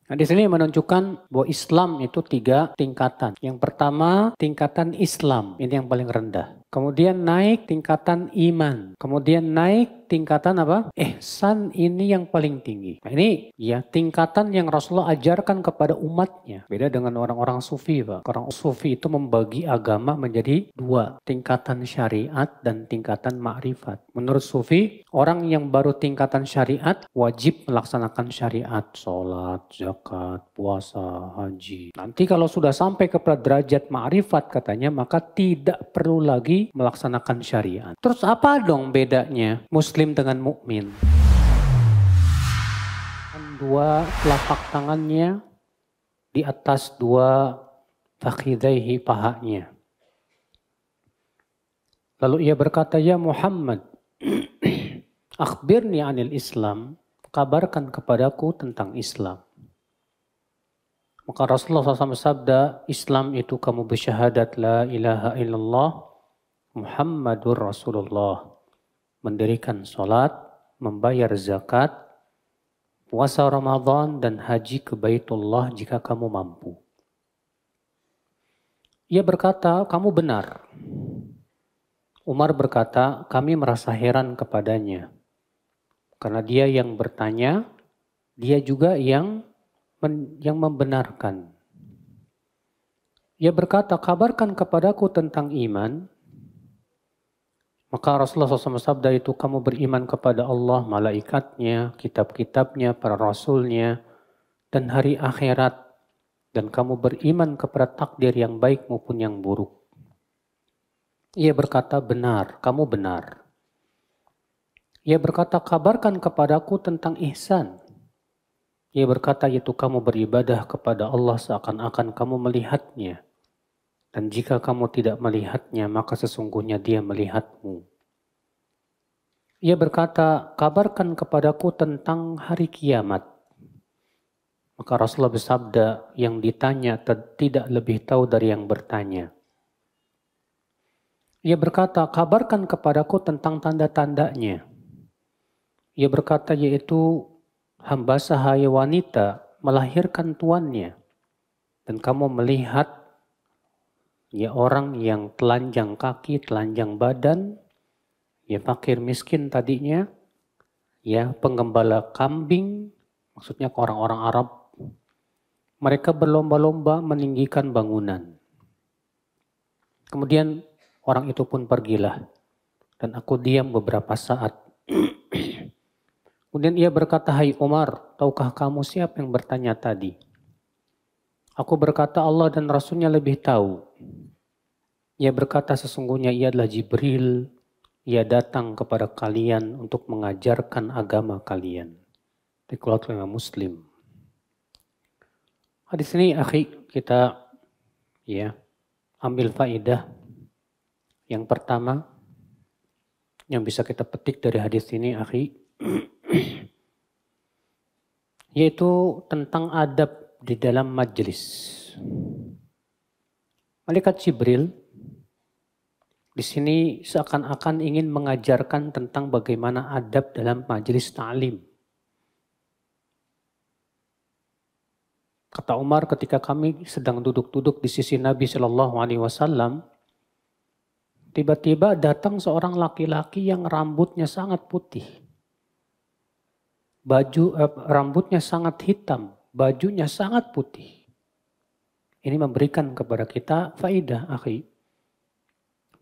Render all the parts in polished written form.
Nah, di sini menunjukkan bahwa Islam itu 3 tingkatan. Yang pertama, tingkatan Islam, ini yang paling rendah. Kemudian naik tingkatan iman. Kemudian naik tingkatan apa? Ihsan, ini yang paling tinggi. Nah, ini ya tingkatan yang Rasulullah ajarkan kepada umatnya. Beda dengan orang-orang sufi, Pak. Orang sufi itu membagi agama menjadi 2, tingkatan syariat dan tingkatan ma'rifat. Menurut sufi, orang yang baru tingkatan syariat wajib melaksanakan syariat, sholat, zakat, puasa, haji. Nanti kalau sudah sampai kepada derajat ma'rifat katanya, maka tidak perlu lagi melaksanakan syariat. Terus apa dong bedanya muslim dengan mukmin? 2 telapak tangannya di atas 2 fakhidaihi, pahanya. Lalu ia berkata, ya Muhammad, akhbirni anil Islam, kabarkan kepadaku tentang Islam. Maka Rasulullah SAW bersabda, Islam itu kamu bersyahadat la ilaha illallah Muhammadur Rasulullah, mendirikan sholat, membayar zakat, puasa Ramadan, dan haji ke Baitullah jika kamu mampu. Ia berkata, kamu benar. Umar berkata, kami merasa heran kepadanya. Karena dia yang bertanya, dia juga yang membenarkan. Ia berkata, kabarkan kepadaku tentang iman. Maka Rasulullah SAW sabda itu, kamu beriman kepada Allah, malaikatnya, kitab-kitabnya, para rasulnya, dan hari akhirat. Dan kamu beriman kepada takdir yang baik maupun yang buruk. Ia berkata, benar, kamu benar. Ia berkata, kabarkan kepadaku tentang ihsan. Ia berkata, yaitu kamu beribadah kepada Allah seakan-akan kamu melihatnya. Dan jika kamu tidak melihatnya, maka sesungguhnya dia melihatmu. Ia berkata, kabarkan kepadaku tentang hari kiamat. Maka Rasulullah bersabda, yang ditanya tidak lebih tahu dari yang bertanya. Ia berkata, kabarkan kepadaku tentang tanda-tandanya. Ia berkata, yaitu hamba sahaya wanita melahirkan tuannya. Dan kamu melihat ya orang yang telanjang kaki, telanjang badan, ya fakir miskin tadinya, ya penggembala kambing, maksudnya ke orang-orang Arab. Mereka berlomba-lomba meninggikan bangunan. Kemudian orang itu pun pergilah. Dan aku diam beberapa saat. Kemudian ia berkata, hai Umar, tahukah kamu siapa yang bertanya tadi? Aku berkata, Allah dan Rasulnya lebih tahu. Ia berkata, sesungguhnya ia adalah Jibril. Ia datang kepada kalian untuk mengajarkan agama kalian. Dikeluarkan oleh Muslim. Hadis ini, akhi, kita ya ambil faedah. Yang pertama, yang bisa kita petik dari hadis ini, akhi, yaitu tentang adab di dalam majelis. Malaikat Jibril di sini seakan-akan ingin mengajarkan tentang bagaimana adab dalam majelis ta'lim. Kata Umar, ketika kami sedang duduk-duduk di sisi Nabi Shallallahu Alaihi Wasallam, tiba-tiba datang seorang laki-laki yang rambutnya sangat putih, rambutnya sangat hitam, bajunya sangat putih. Ini memberikan kepada kita faedah, akhi,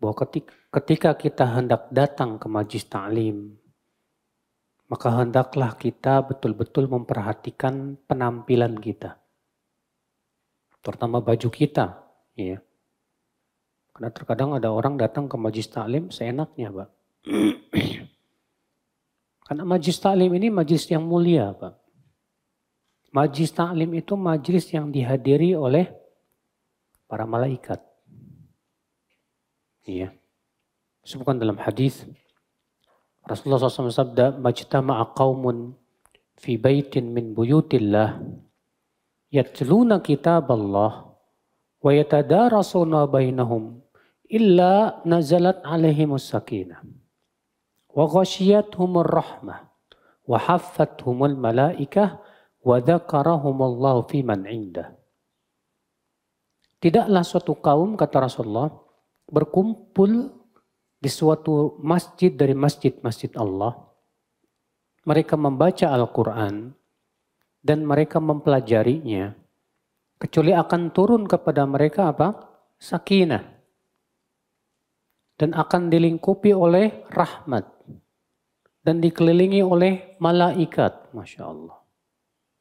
bahwa ketika kita hendak datang ke majlis ta'lim, maka hendaklah kita betul-betul memperhatikan penampilan kita. Terutama baju kita. Ya. Karena terkadang ada orang datang ke majlis ta'lim seenaknya, Pak. Karena majlis ta'lim ini majlis yang mulia, Pak. Majlis ta'lim itu majlis yang dihadiri oleh para malaikat. Iya. Disebutkan dalam hadis Rasulullah SAW sabda, "Majtama'a qaumun fi baitin min buyutillah yatluna kitaballah wa yatadarasuna bainahum illa nazalat alaihimus sakinah wa ghashiyatuhumur rahmah wa haffathumul malaikah wa dzakarahumullahu fi man indah. Tidaklah suatu kaum, kata Rasulullah, berkumpul di suatu masjid dari masjid-masjid Allah. Mereka membaca Al-Quran dan mereka mempelajarinya. Kecuali akan turun kepada mereka apa? Sakinah. Dan akan dilingkupi oleh rahmat. Dan dikelilingi oleh malaikat. Masya Allah.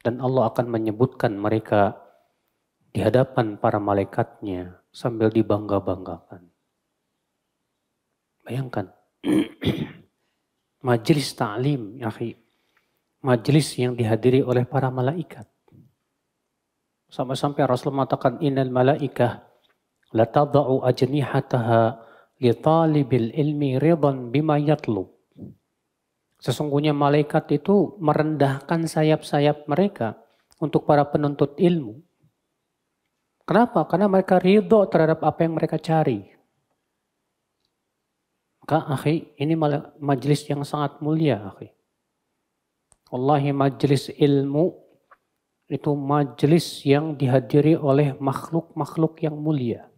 Dan Allah akan menyebutkan mereka di hadapan para malaikatnya sambil dibangga-banggakan. Bayangkan. Majelis ta'lim, ya akhi. Majelis yang dihadiri oleh para malaikat. Sampai-sampai Rasul mengatakan, innal malaikah la tada'u ajnihataha li talibil ilmi ridan bima yatlub. Sesungguhnya malaikat itu merendahkan sayap-sayap mereka untuk para penuntut ilmu. Kenapa? Karena mereka ridho terhadap apa yang mereka cari. Maka akhi, ini majelis yang sangat mulia akhi. Wallahi majelis ilmu itu majelis yang dihadiri oleh makhluk-makhluk yang mulia.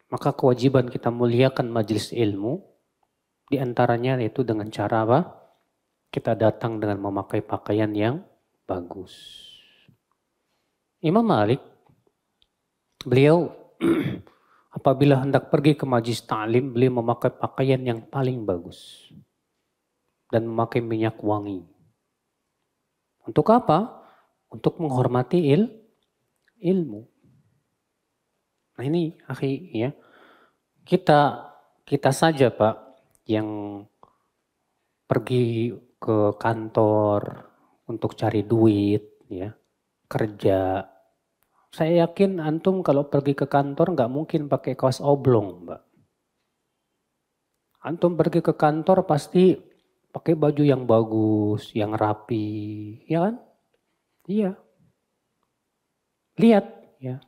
Maka kewajiban kita muliakan majelis ilmu, di antaranya yaitu dengan cara apa? Kita datang dengan memakai pakaian yang bagus. Imam Malik, beliau apabila hendak pergi ke majelis ta'lim, beliau memakai pakaian yang paling bagus. Dan memakai minyak wangi. Untuk apa? Untuk menghormati ilmu. Nah ini akhi ya. Kita saja Pak yang pergi ke kantor untuk cari duit ya, kerja. Saya yakin antum kalau pergi ke kantor nggak mungkin pakai kaos oblong, Mbak. Antum pergi ke kantor pasti pakai baju yang bagus, yang rapi, ya kan? Iya. Lihat ya.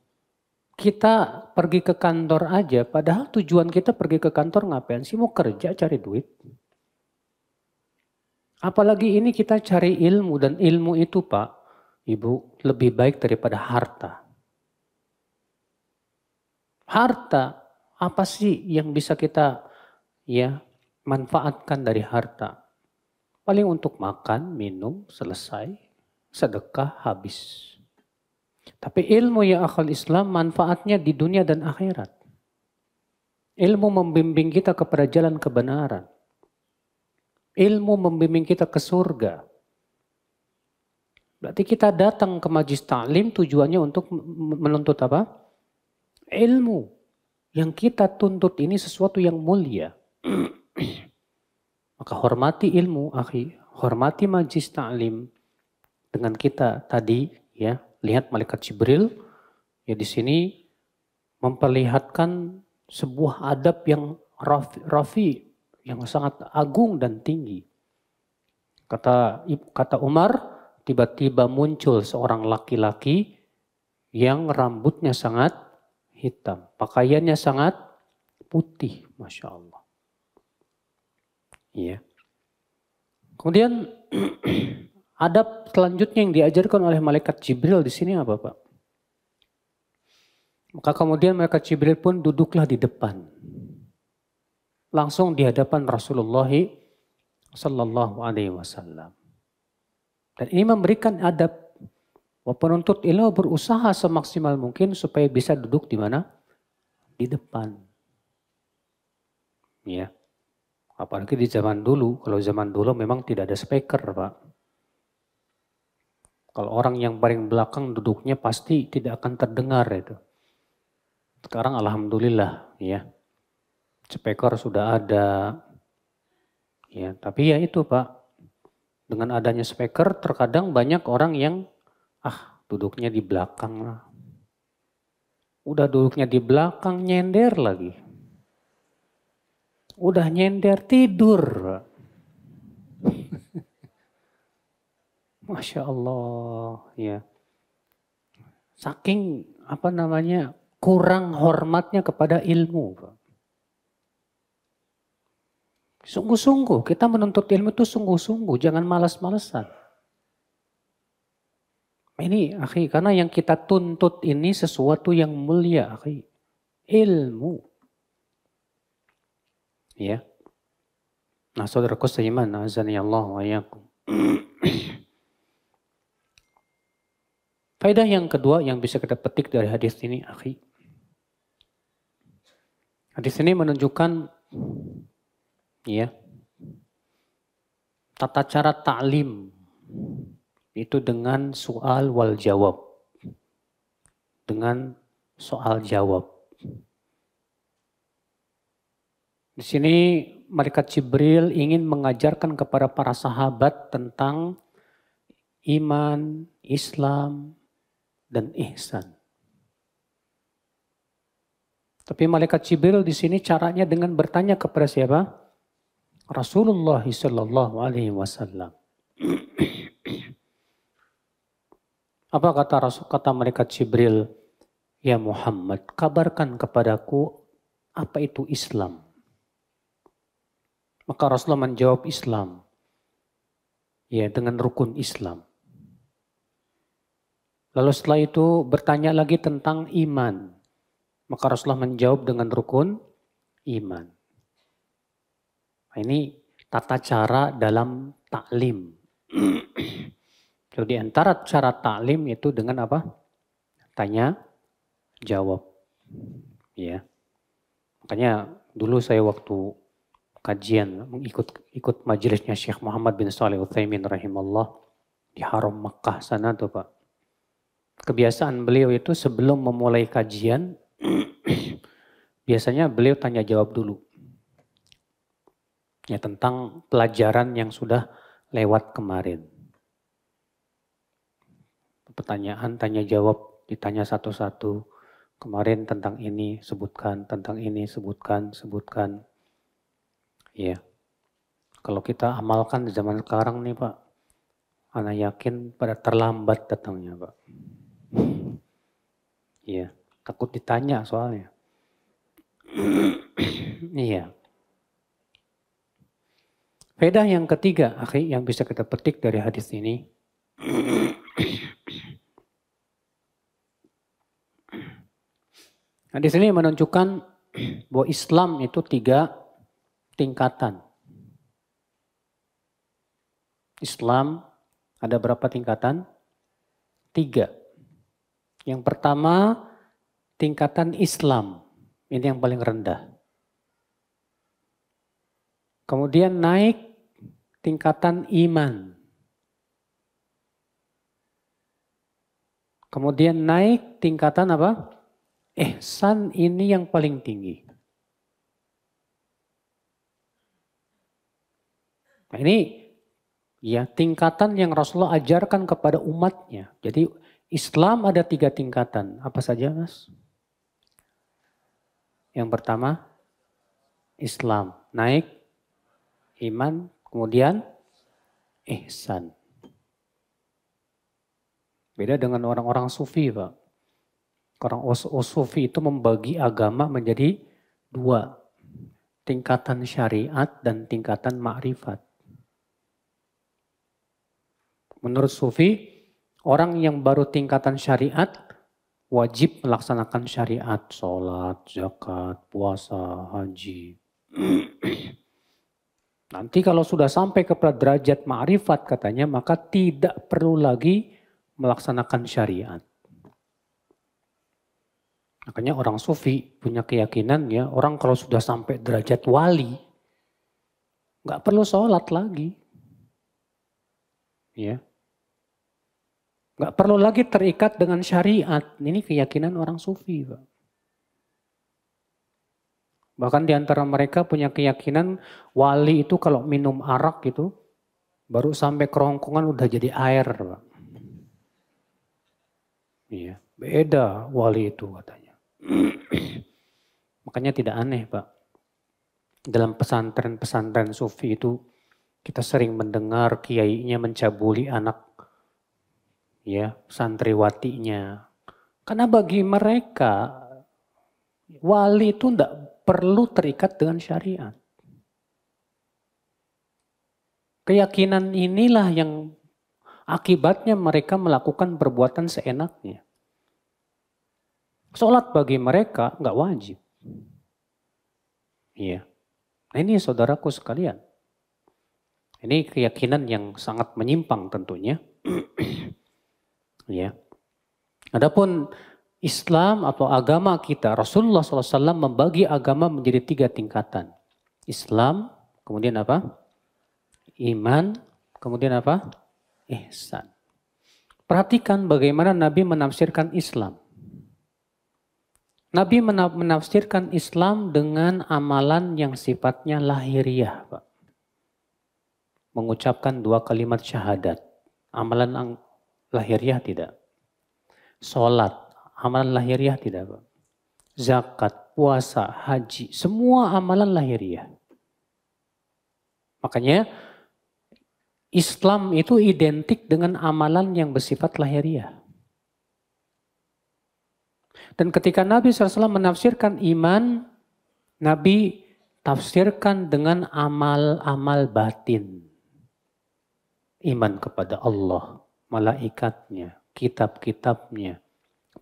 Kita pergi ke kantor aja, padahal tujuan kita pergi ke kantor ngapain sih? Mau kerja, cari duit. Apalagi ini kita cari ilmu, dan ilmu itu Pak, Ibu, lebih baik daripada harta. Harta, apa sih yang bisa kita ya manfaatkan dari harta? Paling untuk makan, minum, selesai, sedekah, habis. Tapi ilmu ya akhal Islam manfaatnya di dunia dan akhirat. Ilmu membimbing kita kepada jalan kebenaran. Ilmu membimbing kita ke surga. Berarti kita datang ke majelis ta'lim tujuannya untuk menuntut apa? Ilmu. Yang kita tuntut ini sesuatu yang mulia. Maka hormati ilmu, akhi. Hormati majelis ta'lim. Dengan kita tadi ya. Lihat malaikat Jibril ya di sini memperlihatkan sebuah adab yang rafi yang sangat agung dan tinggi. Kata Umar, tiba-tiba muncul seorang laki-laki yang rambutnya sangat hitam, pakaiannya sangat putih, masya Allah. Iya. Kemudian adab selanjutnya yang diajarkan oleh malaikat Jibril di sini apa Pak? Maka kemudian malaikat Jibril pun duduklah di depan. Langsung di hadapan Rasulullah sallallahu alaihi wasallam. Dan ini memberikan adab. Penuntut ilmu berusaha semaksimal mungkin supaya bisa duduk di mana? Di depan. Ya. Apalagi di zaman dulu. Kalau zaman dulu memang tidak ada speaker Pak. Kalau orang yang paling belakang duduknya pasti tidak akan terdengar itu. Sekarang alhamdulillah ya. Speaker sudah ada. Ya, tapi ya itu Pak. Dengan adanya speaker terkadang banyak orang yang duduknya di belakang lah. Udah duduknya di belakang nyender lagi. Udah nyender tidur. Masya Allah ya. Saking kurang hormatnya kepada ilmu. Sungguh-sungguh kita menuntut ilmu itu sungguh-sungguh, jangan malas-malesan. Ini akhi, karena yang kita tuntut ini sesuatu yang mulia akhi. Ilmu. Ya. Nah saudaraku seiman, azani Allah wa yakum. Faedah yang kedua yang bisa kita petik dari hadis ini akhi. Hadis ini menunjukkan ya tata cara ta'lim itu dengan soal wal jawab. Dengan soal jawab. Di sini malaikat Jibril ingin mengajarkan kepada para sahabat tentang iman, Islam, dan ihsan. Tapi malaikat Jibril di sini caranya dengan bertanya kepada siapa? Rasulullah sallallahu alaihi wasallam. Apa kata malaikat Jibril? Ya Muhammad, kabarkan kepadaku apa itu Islam. Maka Rasulullah menjawab Islam. Ya, dengan rukun Islam. Lalu setelah itu bertanya lagi tentang iman. Maka Rasulullah menjawab dengan rukun iman. Nah, ini tata cara dalam taklim. Jadi di antara cara taklim itu dengan apa? Tanya, jawab. Ya. Makanya dulu saya waktu kajian ikut majelisnya Syekh Muhammad bin Shalih Utsaimin rahimahullah di Haram Makkah sana tuh Pak. Kebiasaan beliau itu sebelum memulai kajian, biasanya beliau tanya jawab dulu. Ya tentang pelajaran yang sudah lewat kemarin. Pertanyaan, tanya jawab, ditanya satu-satu. Kemarin tentang ini sebutkan, tentang ini sebutkan. Ya. Kalau kita amalkan di zaman sekarang nih Pak, anak yakin pada terlambat datangnya Pak. Iya, takut ditanya soalnya. Iya. Faedah yang ketiga, akhi, yang bisa kita petik dari hadis ini. Hadis ini menunjukkan bahwa Islam itu 3 tingkatan. Islam ada berapa tingkatan? 3. Yang pertama, tingkatan Islam. Ini yang paling rendah. Kemudian naik tingkatan iman. Kemudian naik tingkatan apa? Ihsan, ini yang paling tinggi. Nah ini ya tingkatan yang Rasulullah ajarkan kepada umatnya. Jadi Islam ada 3 tingkatan. Apa saja Mas? Yang pertama Islam, naik iman, kemudian ihsan. Beda dengan orang-orang sufi Pak. Orang sufi itu membagi agama menjadi 2. Tingkatan syariat dan tingkatan ma'rifat. Menurut sufi, orang yang baru tingkatan syariat wajib melaksanakan syariat, sholat, zakat, puasa, haji. Nanti kalau sudah sampai kepada derajat ma'rifat katanya, maka tidak perlu lagi melaksanakan syariat. Makanya orang sufi punya keyakinan ya, orang kalau sudah sampai derajat wali, nggak perlu sholat lagi. Ya. Nggak perlu lagi terikat dengan syariat. Ini keyakinan orang sufi, Pak. Bahkan di antara mereka punya keyakinan wali itu kalau minum arak gitu, baru sampai kerongkongan udah jadi air, Pak. Iya, beda wali itu katanya. Makanya tidak aneh, Pak. Dalam pesantren-pesantren sufi itu kita sering mendengar kiainya mencabuli anak ya, santriwatinya. Karena bagi mereka wali itu tidak perlu terikat dengan syariat. Keyakinan inilah yang Akibatnya mereka melakukan perbuatan seenaknya. Sholat bagi mereka nggak wajib. Iya. Nah ini saudaraku sekalian. Ini keyakinan yang sangat menyimpang tentunya. Ya. Adapun Islam atau agama kita, Rasulullah SAW membagi agama menjadi 3 tingkatan. Islam, kemudian apa? Iman, kemudian apa? Ihsan. Perhatikan bagaimana Nabi menafsirkan Islam. Nabi menafsirkan Islam dengan amalan yang sifatnya lahiriah, Pak. Mengucapkan 2 kalimat syahadat. Amalan lahiriah tidak. Sholat, amalan lahiriah tidak, Pak. Zakat, puasa, haji, semua amalan lahiriah. Makanya Islam itu identik dengan amalan yang bersifat lahiriah. Dan ketika Nabi SAW menafsirkan iman, Nabi tafsirkan dengan amal-amal batin. Iman kepada Allah, malaikatnya, kitab-kitabnya,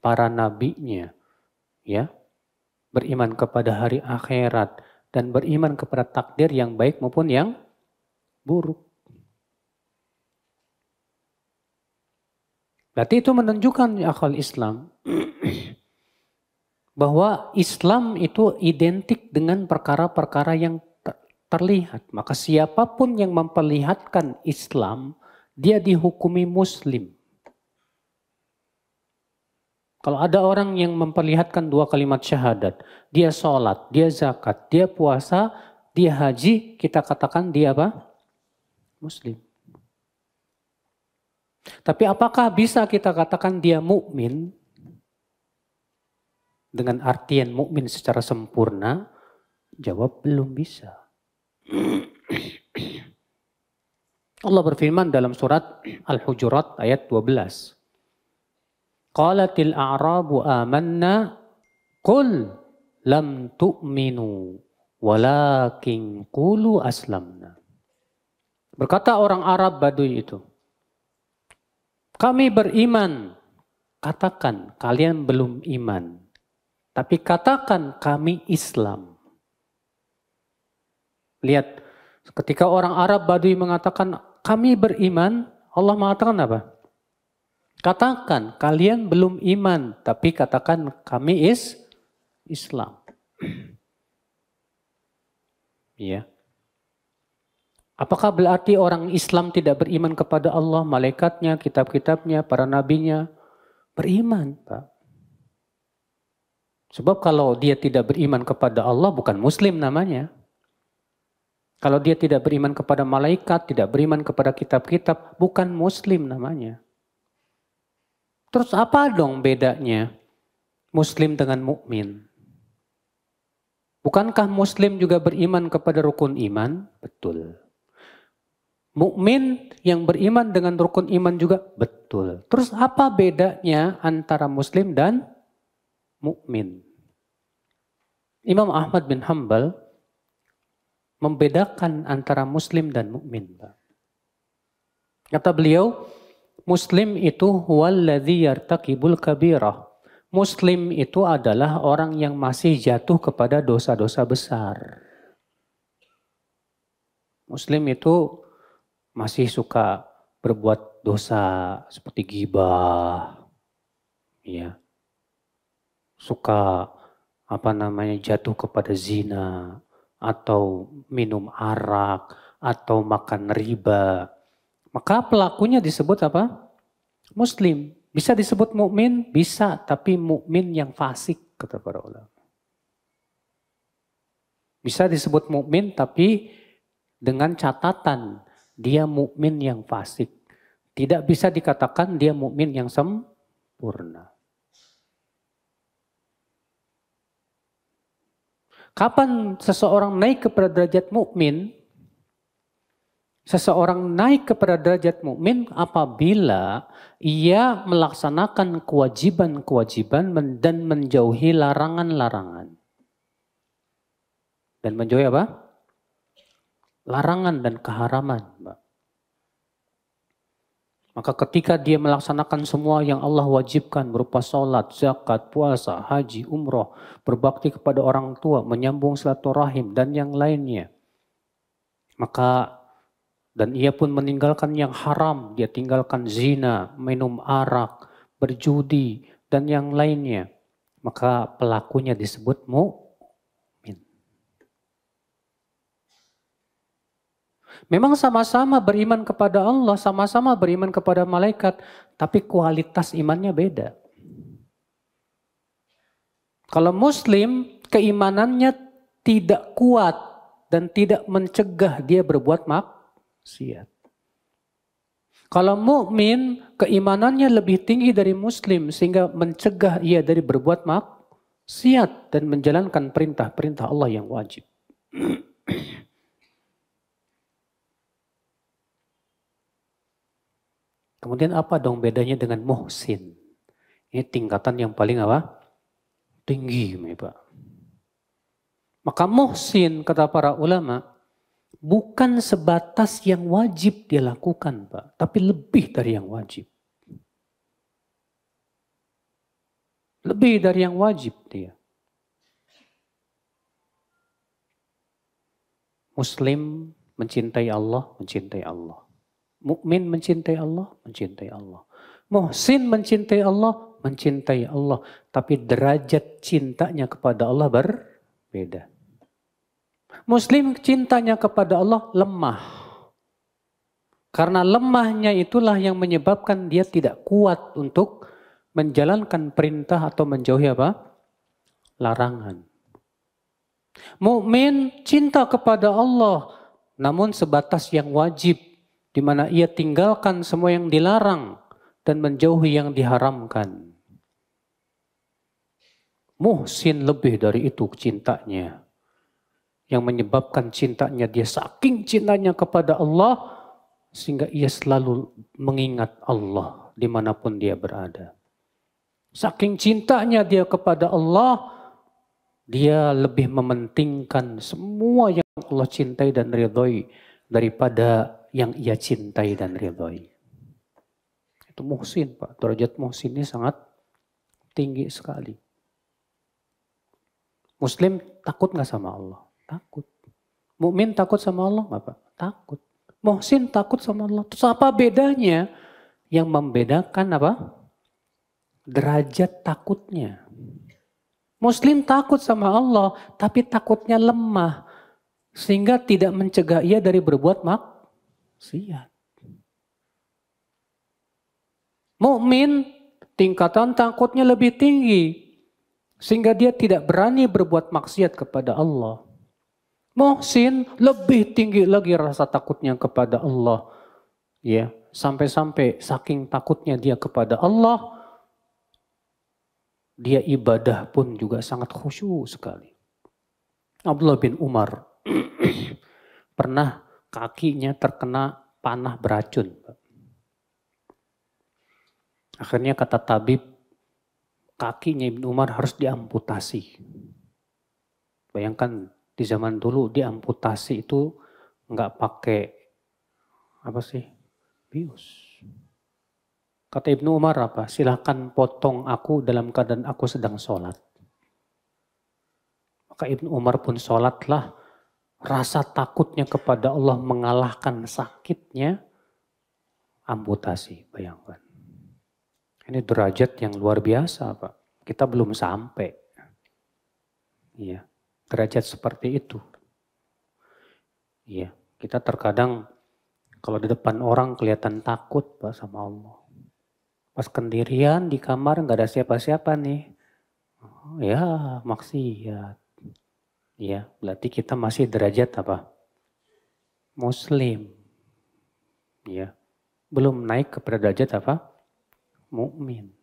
para nabinya, ya, beriman kepada hari akhirat, dan beriman kepada takdir yang baik maupun yang buruk. Berarti itu menunjukkan akal Islam bahwa Islam itu identik dengan perkara-perkara yang terlihat. Maka siapapun yang memperlihatkan Islam, dia dihukumi Muslim. Kalau ada orang yang memperlihatkan 2 kalimat syahadat, dia sholat, dia zakat, dia puasa, dia haji, kita katakan dia apa? Muslim. Tapi apakah bisa kita katakan dia mukmin? Dengan artian mukmin secara sempurna? Jawab belum bisa. Allah berfirman dalam surat Al-Hujurat ayat 12. Qalatil a'rabu amanna qul lam tu'minu walakin qulu aslamna. Berkata orang Arab Baduy itu, kami beriman, katakan kalian belum iman. Tapi katakan kami Islam. Lihat, ketika orang Arab Baduy mengatakan kami beriman, Allah mengatakan apa? Katakan kalian belum iman, tapi katakan kami Islam. Ya. Apakah berarti orang Islam tidak beriman kepada Allah, malaikatnya, kitab-kitabnya, para nabinya? Beriman, Pak. Sebab kalau dia tidak beriman kepada Allah, bukan Muslim namanya. Kalau dia tidak beriman kepada malaikat, tidak beriman kepada kitab-kitab, bukan Muslim namanya. Terus apa dong bedanya Muslim dengan mukmin? Bukankah Muslim juga beriman kepada rukun iman? Betul. Mukmin yang beriman dengan rukun iman juga? Betul. Terus apa bedanya antara Muslim dan mukmin? Imam Ahmad bin Hanbal membedakan antara Muslim dan mukmin. Kata beliau, Muslim itu huwallazi yartaqibul kabirah. Muslim itu adalah orang yang masih jatuh kepada dosa-dosa besar. Muslim itu masih suka berbuat dosa seperti ghibah, ya. Suka jatuh kepada zina atau minum arak atau makan riba. Maka pelakunya disebut apa? Muslim. Bisa disebut mukmin? Bisa, tapi mukmin yang fasik kata para ulama. Bisa disebut mukmin tapi dengan catatan dia mukmin yang fasik. Tidak bisa dikatakan dia mukmin yang sempurna. Kapan seseorang naik kepada derajat mukmin? Seseorang naik kepada derajat mukmin apabila ia melaksanakan kewajiban-kewajiban dan menjauhi larangan-larangan. Dan menjauhi apa? Larangan dan keharaman. Maka ketika dia melaksanakan semua yang Allah wajibkan berupa sholat, zakat, puasa, haji, umroh, berbakti kepada orang tua, menyambung silaturahim dan yang lainnya. Maka dan ia pun meninggalkan yang haram, dia tinggalkan zina, minum arak, berjudi dan yang lainnya. Maka pelakunya disebut mukmin. Memang sama-sama beriman kepada Allah, sama-sama beriman kepada malaikat, tapi kualitas imannya beda. Kalau muslim, keimanannya tidak kuat dan tidak mencegah dia berbuat maksiat. Kalau mukmin, keimanannya lebih tinggi dari muslim sehingga mencegah ia dari berbuat maksiat dan menjalankan perintah-perintah Allah yang wajib. Kemudian apa dong bedanya dengan muhsin? Ini tingkatan yang paling apa? Tinggi, Pak. Maka muhsin, kata para ulama, bukan sebatas yang wajib dia lakukan, Pak, tapi lebih dari yang wajib. Lebih dari yang wajib dia. Muslim mencintai Allah, mencintai Allah. Mukmin mencintai Allah, mencintai Allah. Muhsin mencintai Allah, mencintai Allah. Tapi derajat cintanya kepada Allah berbeda. Muslim cintanya kepada Allah lemah. Karena lemahnya itulah yang menyebabkan dia tidak kuat untuk menjalankan perintah atau menjauhi apa? Larangan. Mukmin cinta kepada Allah, namun sebatas yang wajib, di mana ia tinggalkan semua yang dilarang dan menjauhi yang diharamkan. Muhsin lebih dari itu cintanya. Yang menyebabkan cintanya dia saking cintanya kepada Allah, sehingga ia selalu mengingat Allah dimanapun dia berada. Saking cintanya dia kepada Allah, dia lebih mementingkan semua yang Allah cintai dan ridhoi daripada yang ia cintai dan ridhoi. Itu muhsin, Pak. Derajat muhsin ini sangat tinggi sekali. Muslim takut nggak sama Allah? Takut. Mukmin takut sama Allah nggak, Pak? Takut. Muhsin takut sama Allah. Terus apa bedanya? Yang membedakan apa? Derajat takutnya. Muslim takut sama Allah, tapi takutnya lemah. Sehingga tidak mencegah ia dari berbuat maksiat. Mukmin tingkatan takutnya lebih tinggi. Sehingga dia tidak berani berbuat maksiat kepada Allah. Muhsin lebih tinggi lagi rasa takutnya kepada Allah. Ya, sampai-sampai saking takutnya dia kepada Allah, dia ibadah pun juga sangat khusyuk sekali. Abdullah bin Umar pernah kakinya terkena panah beracun. Akhirnya kata tabib, kakinya Ibnu Umar harus diamputasi. Bayangkan di zaman dulu diamputasi itu nggak pakai apa sih? Bius. Kata Ibnu Umar apa? Silahkan potong aku dalam keadaan aku sedang sholat. Maka Ibnu Umar pun sholatlah. Rasa takutnya kepada Allah mengalahkan sakitnya. Amputasi, bayangkan. Ini derajat yang luar biasa, Pak. Kita belum sampai. Iya, derajat seperti itu. Iya, kita terkadang kalau di depan orang kelihatan takut, Pak, sama Allah. Pas kendirian di kamar nggak ada siapa-siapa nih. Oh, ya maksiat. Ya, berarti kita masih derajat apa? Muslim. Ya. Belum naik kepada derajat apa? Mukmin.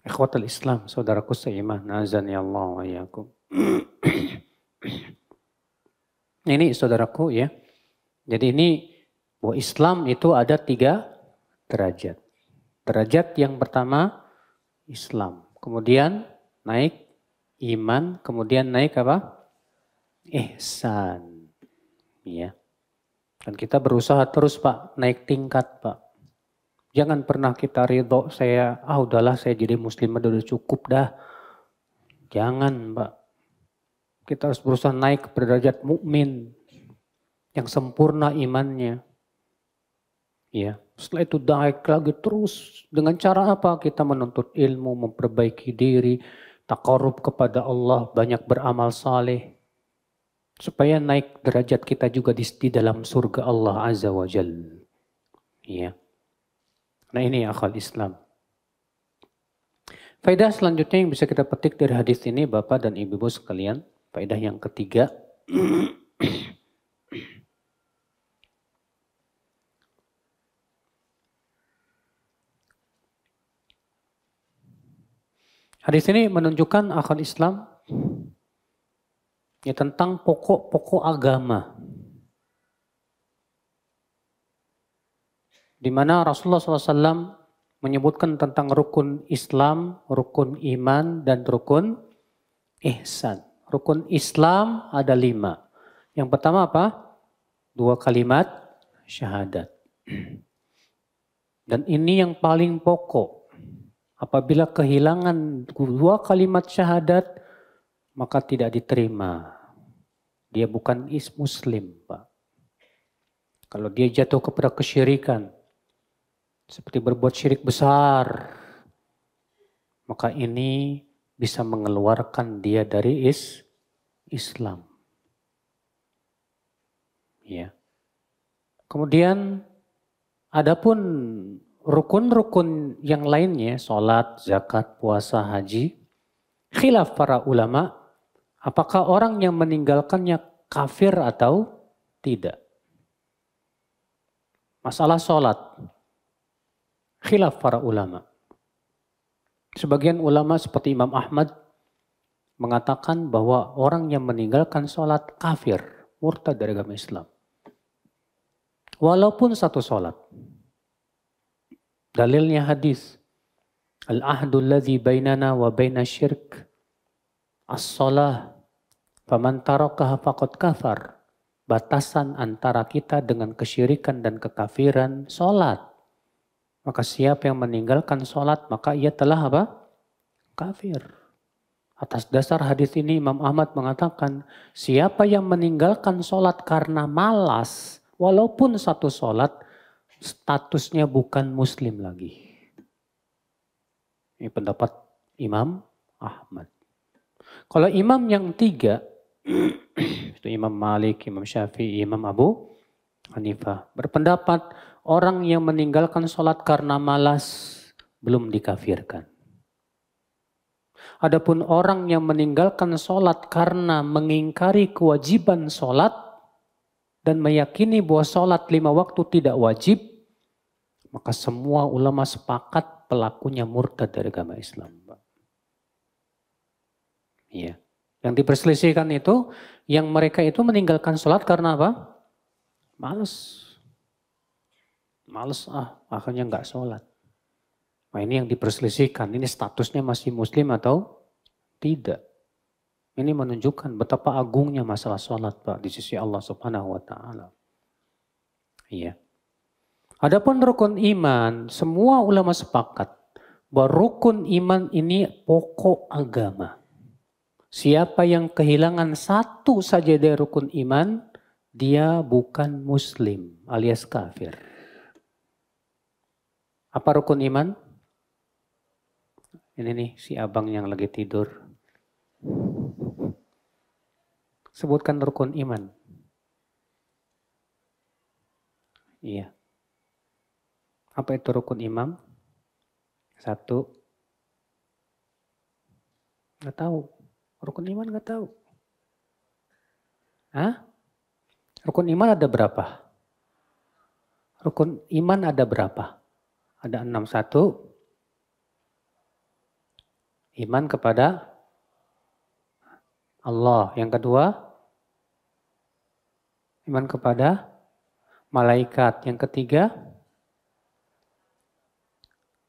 Ikhwatul Islam, saudaraku seiman, azani Allah wa iyyakum. Ini saudaraku ya. Jadi ini bahwa Islam itu ada 3 derajat. Derajat yang pertama Islam, kemudian naik iman, kemudian naik apa? Ihsan. Ya. Dan kita berusaha terus Pak, naik tingkat Pak. Jangan pernah kita ridho, udahlah saya jadi muslim udah cukup dah. Jangan Pak. Kita harus berusaha naik ke derajat mukmin yang sempurna imannya. Ya, setelah itu naik lagi terus. Dengan cara apa? Kita menuntut ilmu, memperbaiki diri, taqarrub kepada Allah, banyak beramal saleh. Supaya naik derajat kita juga di dalam surga Allah Azza wa Jalla. Ya. Nah ini akal Islam. Faedah selanjutnya yang bisa kita petik dari hadis ini Bapak dan Ibu-ibu sekalian. Faedah yang ketiga. Hadis ini menunjukkan akal Islam ya, tentang pokok-pokok agama. Di mana Rasulullah SAW menyebutkan tentang rukun Islam, rukun iman, dan rukun ihsan. Rukun Islam ada 5. Yang pertama apa? 2 kalimat syahadat. Dan ini yang paling pokok. Apabila kehilangan 2 kalimat syahadat, maka tidak diterima. Dia bukan muslim, Pak. Kalau dia jatuh kepada kesyirikan, seperti berbuat syirik besar, maka ini bisa mengeluarkan dia dari Islam. Ya. Kemudian adapun rukun-rukun yang lainnya, sholat, zakat, puasa, haji, khilaf para ulama, apakah orang yang meninggalkannya kafir atau tidak? Masalah sholat, khilaf para ulama. Sebagian ulama seperti Imam Ahmad mengatakan bahwa orang yang meninggalkan sholat kafir, murtad dari agama Islam. Walaupun satu sholat. Dalilnya hadis. Al-ahdu alladhi bainana wa baina syirk. As-sholah. Faman tarakaha faqad kafar. Batasan antara kita dengan kesyirikan dan kekafiran, sholat. Maka siapa yang meninggalkan sholat, maka ia telah apa? Kafir. Atas dasar hadis ini Imam Ahmad mengatakan, siapa yang meninggalkan sholat karena malas, walaupun satu sholat, statusnya bukan muslim lagi. Ini pendapat Imam Ahmad. Kalau imam yang 3, itu Imam Malik, Imam Syafi'i, Imam Abu Hanifah, berpendapat orang yang meninggalkan sholat karena malas belum dikafirkan. Adapun orang yang meninggalkan sholat karena mengingkari kewajiban sholat dan meyakini bahwa sholat 5 waktu tidak wajib, maka semua ulama sepakat pelakunya murtad dari agama Islam. Iya. Yang diperselisihkan itu, yang mereka itu meninggalkan sholat karena apa? Males. Males akhirnya nggak sholat. Nah ini yang diperselisihkan, ini statusnya masih muslim atau tidak. Ini menunjukkan betapa agungnya masalah sholat Pak di sisi Allah Subhanahu wa Ta'ala. Iya. Adapun rukun iman, semua ulama sepakat bahwa rukun iman ini pokok agama. Siapa yang kehilangan satu saja dari rukun iman, dia bukan muslim alias kafir. Apa rukun iman? Ini nih si abang yang lagi tidur. Sebutkan rukun iman. Iya. Apa itu rukun iman? 1. Nggak tahu. Rukun iman nggak tahu. Hah? Rukun iman ada berapa? Rukun iman ada berapa? Ada 6. 1. Iman kepada Allah. Yang kedua, iman kepada malaikat. Yang ketiga,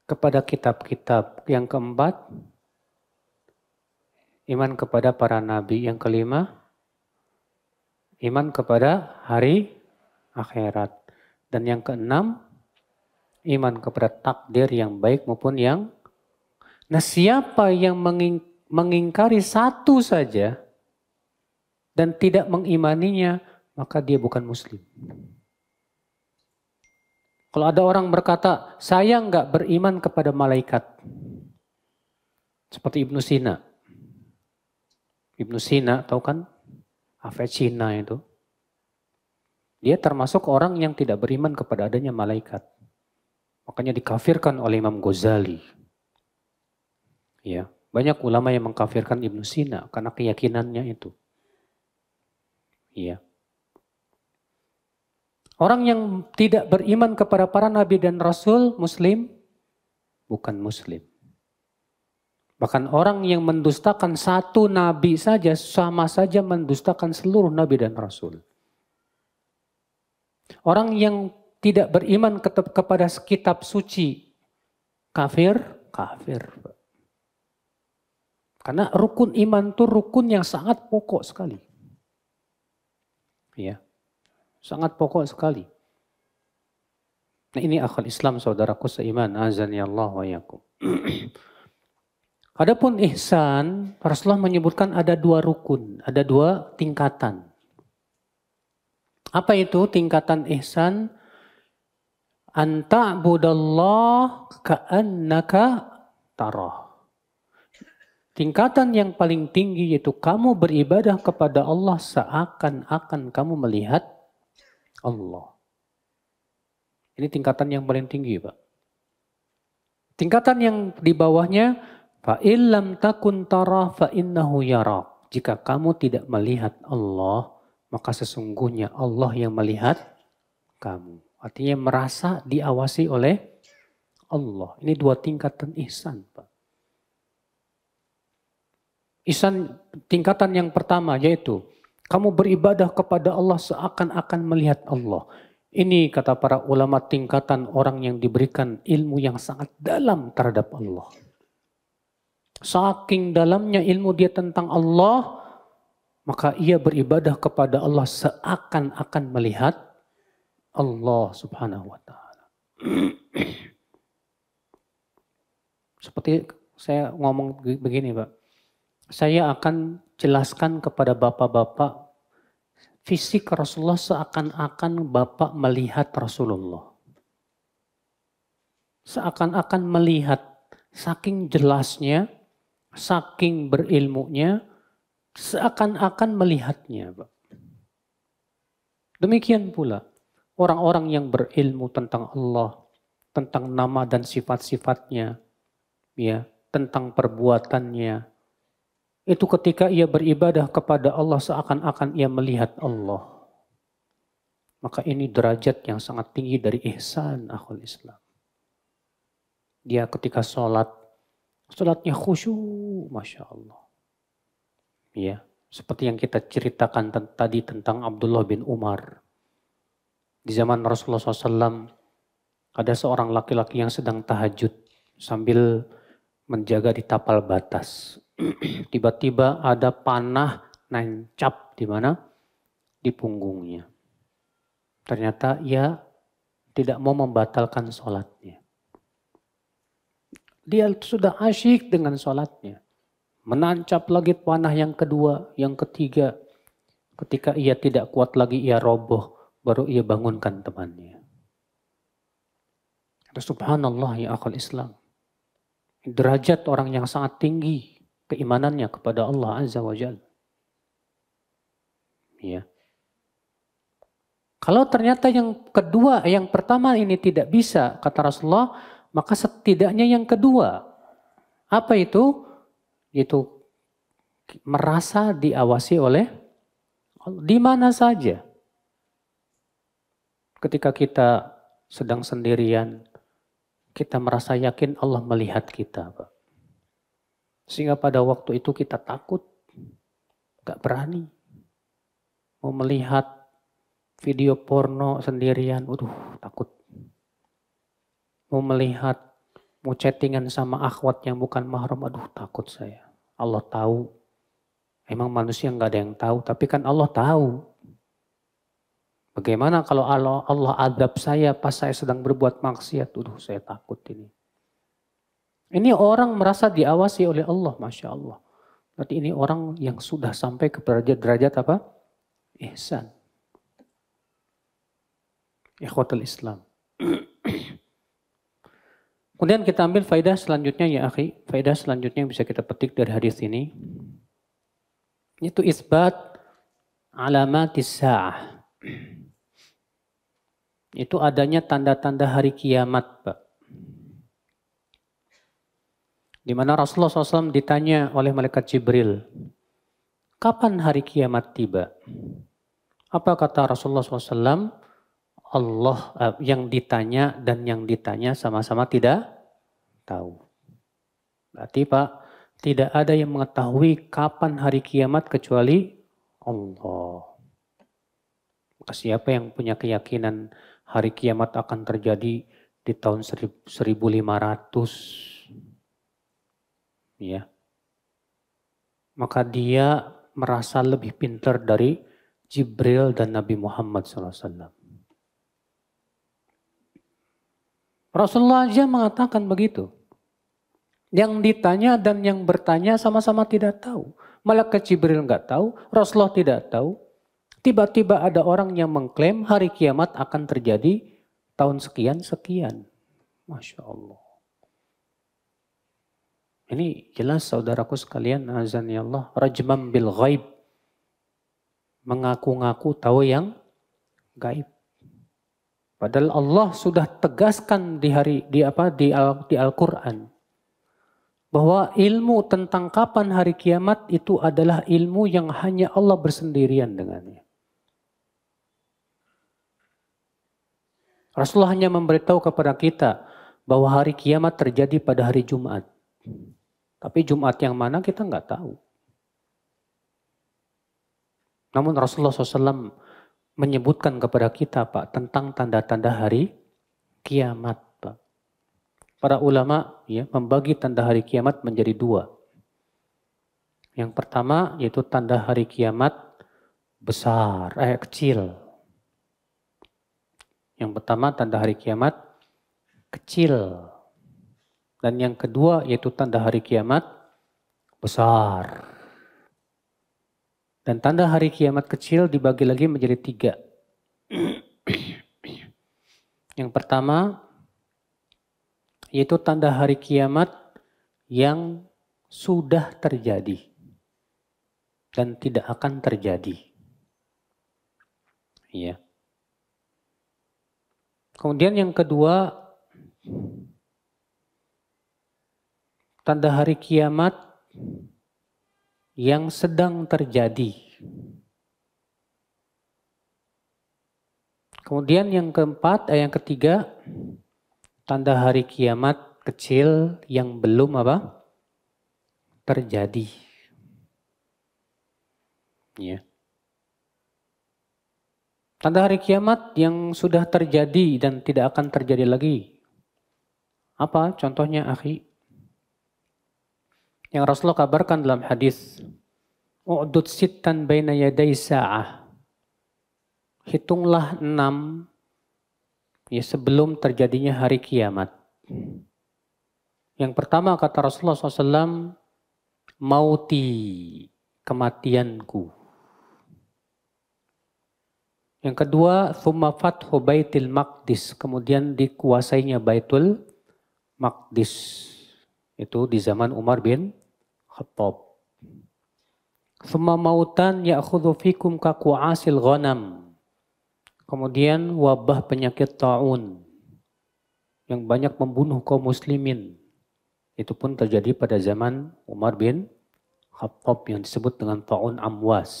kepada kitab-kitab. Yang keempat, iman kepada para nabi. Yang kelima, iman kepada hari akhirat. Dan yang keenam, iman kepada takdir yang baik maupun yang. Nah, siapa yang mengingkari satu saja dan tidak mengimaninya, maka dia bukan muslim. Kalau ada orang berkata, saya nggak beriman kepada malaikat. Seperti Ibnu Sina. Ibnu Sina, tahu kan? Avicenna itu. Dia termasuk orang yang tidak beriman kepada adanya malaikat. Makanya dikafirkan oleh Imam Ghazali. Ya, banyak ulama yang mengkafirkan Ibnu Sina karena keyakinannya itu. Iya. Orang yang tidak beriman kepada para nabi dan rasul, muslim, bukan muslim. Bahkan orang yang mendustakan satu nabi saja, sama saja mendustakan seluruh nabi dan rasul. Orang yang tidak beriman kepada kitab suci, kafir. Karena rukun iman itu rukun yang sangat pokok sekali. Ya, sangat pokok sekali. Nah, ini akal Islam saudaraku seiman, azani Allah wa yakum. Adapun ihsan, Rasulullah menyebutkan ada dua rukun, ada dua tingkatan. Apa itu tingkatan ihsan? Anta'budallah ka'annaka tarah. Tingkatan yang paling tinggi yaitu kamu beribadah kepada Allah seakan-akan kamu melihat Allah. Ini tingkatan yang paling tinggi, Pak. Tingkatan yang di bawahnya, fa'il lam takun tara fa'innahu yarak. Jika kamu tidak melihat Allah, maka sesungguhnya Allah yang melihat kamu. Artinya merasa diawasi oleh Allah. Ini dua tingkatan ihsan, Pak. Ihsan tingkatan yang pertama yaitu kamu beribadah kepada Allah seakan-akan melihat Allah. Ini kata para ulama tingkatan orang yang diberikan ilmu yang sangat dalam terhadap Allah. Saking dalamnya ilmu dia tentang Allah, maka ia beribadah kepada Allah seakan-akan melihat Allah subhanahu wa ta'ala. Seperti saya ngomong begini, Pak. Saya akan jelaskan kepada bapak-bapak fisik Rasulullah seakan-akan bapak melihat Rasulullah. Seakan-akan melihat, saking jelasnya, saking berilmunya, seakan-akan melihatnya, Pak. Demikian pula orang-orang yang berilmu tentang Allah, tentang nama dan sifat-sifatnya, ya, tentang perbuatannya. Itu ketika ia beribadah kepada Allah seakan-akan ia melihat Allah. Maka ini derajat yang sangat tinggi dari ihsan akhul Islam. Dia ketika sholatnya khusyuk, Masya Allah. Ya, seperti yang kita ceritakan tadi tentang Abdullah bin Umar. Di zaman Rasulullah SAW ada seorang laki-laki yang sedang tahajud sambil menjaga di tapal batas. Tiba-tiba ada panah nancap di mana? Di punggungnya. Ternyata ia tidak mau membatalkan sholatnya. Dia sudah asyik dengan sholatnya. Menancap lagi panah yang kedua, yang ketiga. Ketika ia tidak kuat lagi, ia roboh. Baru ia bangunkan temannya. Subhanallah ya akal Islam. Derajat orang yang sangat tinggi. Keimanannya kepada Allah Azza wa Jalla. Ya. Kalau ternyata yang kedua, yang pertama ini tidak bisa, kata Rasulullah, maka setidaknya yang kedua. Apa itu? Itu merasa diawasi oleh Allah. Di mana saja. Ketika kita sedang sendirian, kita merasa yakin Allah melihat kita, Pak. Sehingga pada waktu itu kita takut, gak berani. Mau melihat video porno sendirian, takut. Mau melihat, mau chattingan sama akhwat yang bukan mahram, takut saya. Allah tahu. Emang manusia gak ada yang tahu, tapi kan Allah tahu. Bagaimana kalau Allah adab saya pas saya sedang berbuat maksiat? Saya takut ini. Ini orang merasa diawasi oleh Allah, Masya Allah. Berarti ini orang yang sudah sampai ke derajat apa? Ihsan. Ikhwatul Islam. Kemudian kita ambil faedah selanjutnya ya akhi. Faedah selanjutnya yang bisa kita petik dari hadis ini. Itu isbat alamatis sa'ah. Itu adanya tanda-tanda hari kiamat, Pak. Di mana Rasulullah SAW ditanya oleh malaikat Jibril, kapan hari kiamat tiba? Apa kata Rasulullah SAW? Allah yang ditanya dan yang ditanya sama-sama tidak tahu. Berarti Pak, tidak ada yang mengetahui kapan hari kiamat kecuali Allah. Maka siapa yang punya keyakinan hari kiamat akan terjadi di tahun 1500, ya, maka dia merasa lebih pintar dari Jibril dan Nabi Muhammad SAW. Rasulullah aja mengatakan begitu. Yang ditanya dan yang bertanya sama-sama tidak tahu. Malaikat Jibril nggak tahu, Rasulullah tidak tahu. Tiba-tiba ada orang yang mengklaim hari kiamat akan terjadi tahun sekian-sekian. Masya Allah. Ini jelas saudaraku sekalian, azan ya Allah, rajmam bil ghaib. Mengaku-ngaku tahu yang gaib. Padahal Allah sudah tegaskan di Al-Quran bahwa ilmu tentang kapan hari kiamat itu adalah ilmu yang hanya Allah bersendirian dengannya. Rasulullah hanya memberitahu kepada kita bahwa hari kiamat terjadi pada hari Jumat. Tapi Jumat yang mana kita nggak tahu. Namun Rasulullah SAW menyebutkan kepada kita Pak tentang tanda-tanda hari kiamat Pak. Para ulama ya membagi tanda hari kiamat menjadi dua. Yang pertama yaitu tanda hari kiamat kecil. Yang pertama tanda hari kiamat kecil. Dan yang kedua yaitu tanda hari kiamat besar. Dan tanda hari kiamat kecil dibagi lagi menjadi 3. Yang pertama, yaitu tanda hari kiamat yang sudah terjadi dan tidak akan terjadi. Iya. Kemudian yang kedua, tanda hari kiamat yang sedang terjadi. Kemudian yang ketiga, tanda hari kiamat kecil yang belum terjadi. Ya. Tanda hari kiamat yang sudah terjadi dan tidak akan terjadi lagi. Apa contohnya, akhi? Yang Rasulullah kabarkan dalam hadis, "U'dud sittan baina yaday sa'ah." Hitunglah 6 ya sebelum terjadinya hari kiamat. Yang pertama kata Rasulullah SAW, mauti, kematianku. Yang kedua, thumma fathu baitil maqdis, kemudian dikuasainya Baitul Maqdis. Itu di zaman Umar bin Khattab. Thumma mautan ya'khudhu fikum kaku'asil ghanam. Kemudian wabah penyakit ta'un yang banyak membunuh kaum muslimin. Itu pun terjadi pada zaman Umar bin Khattab yang disebut dengan ta'un Amwas.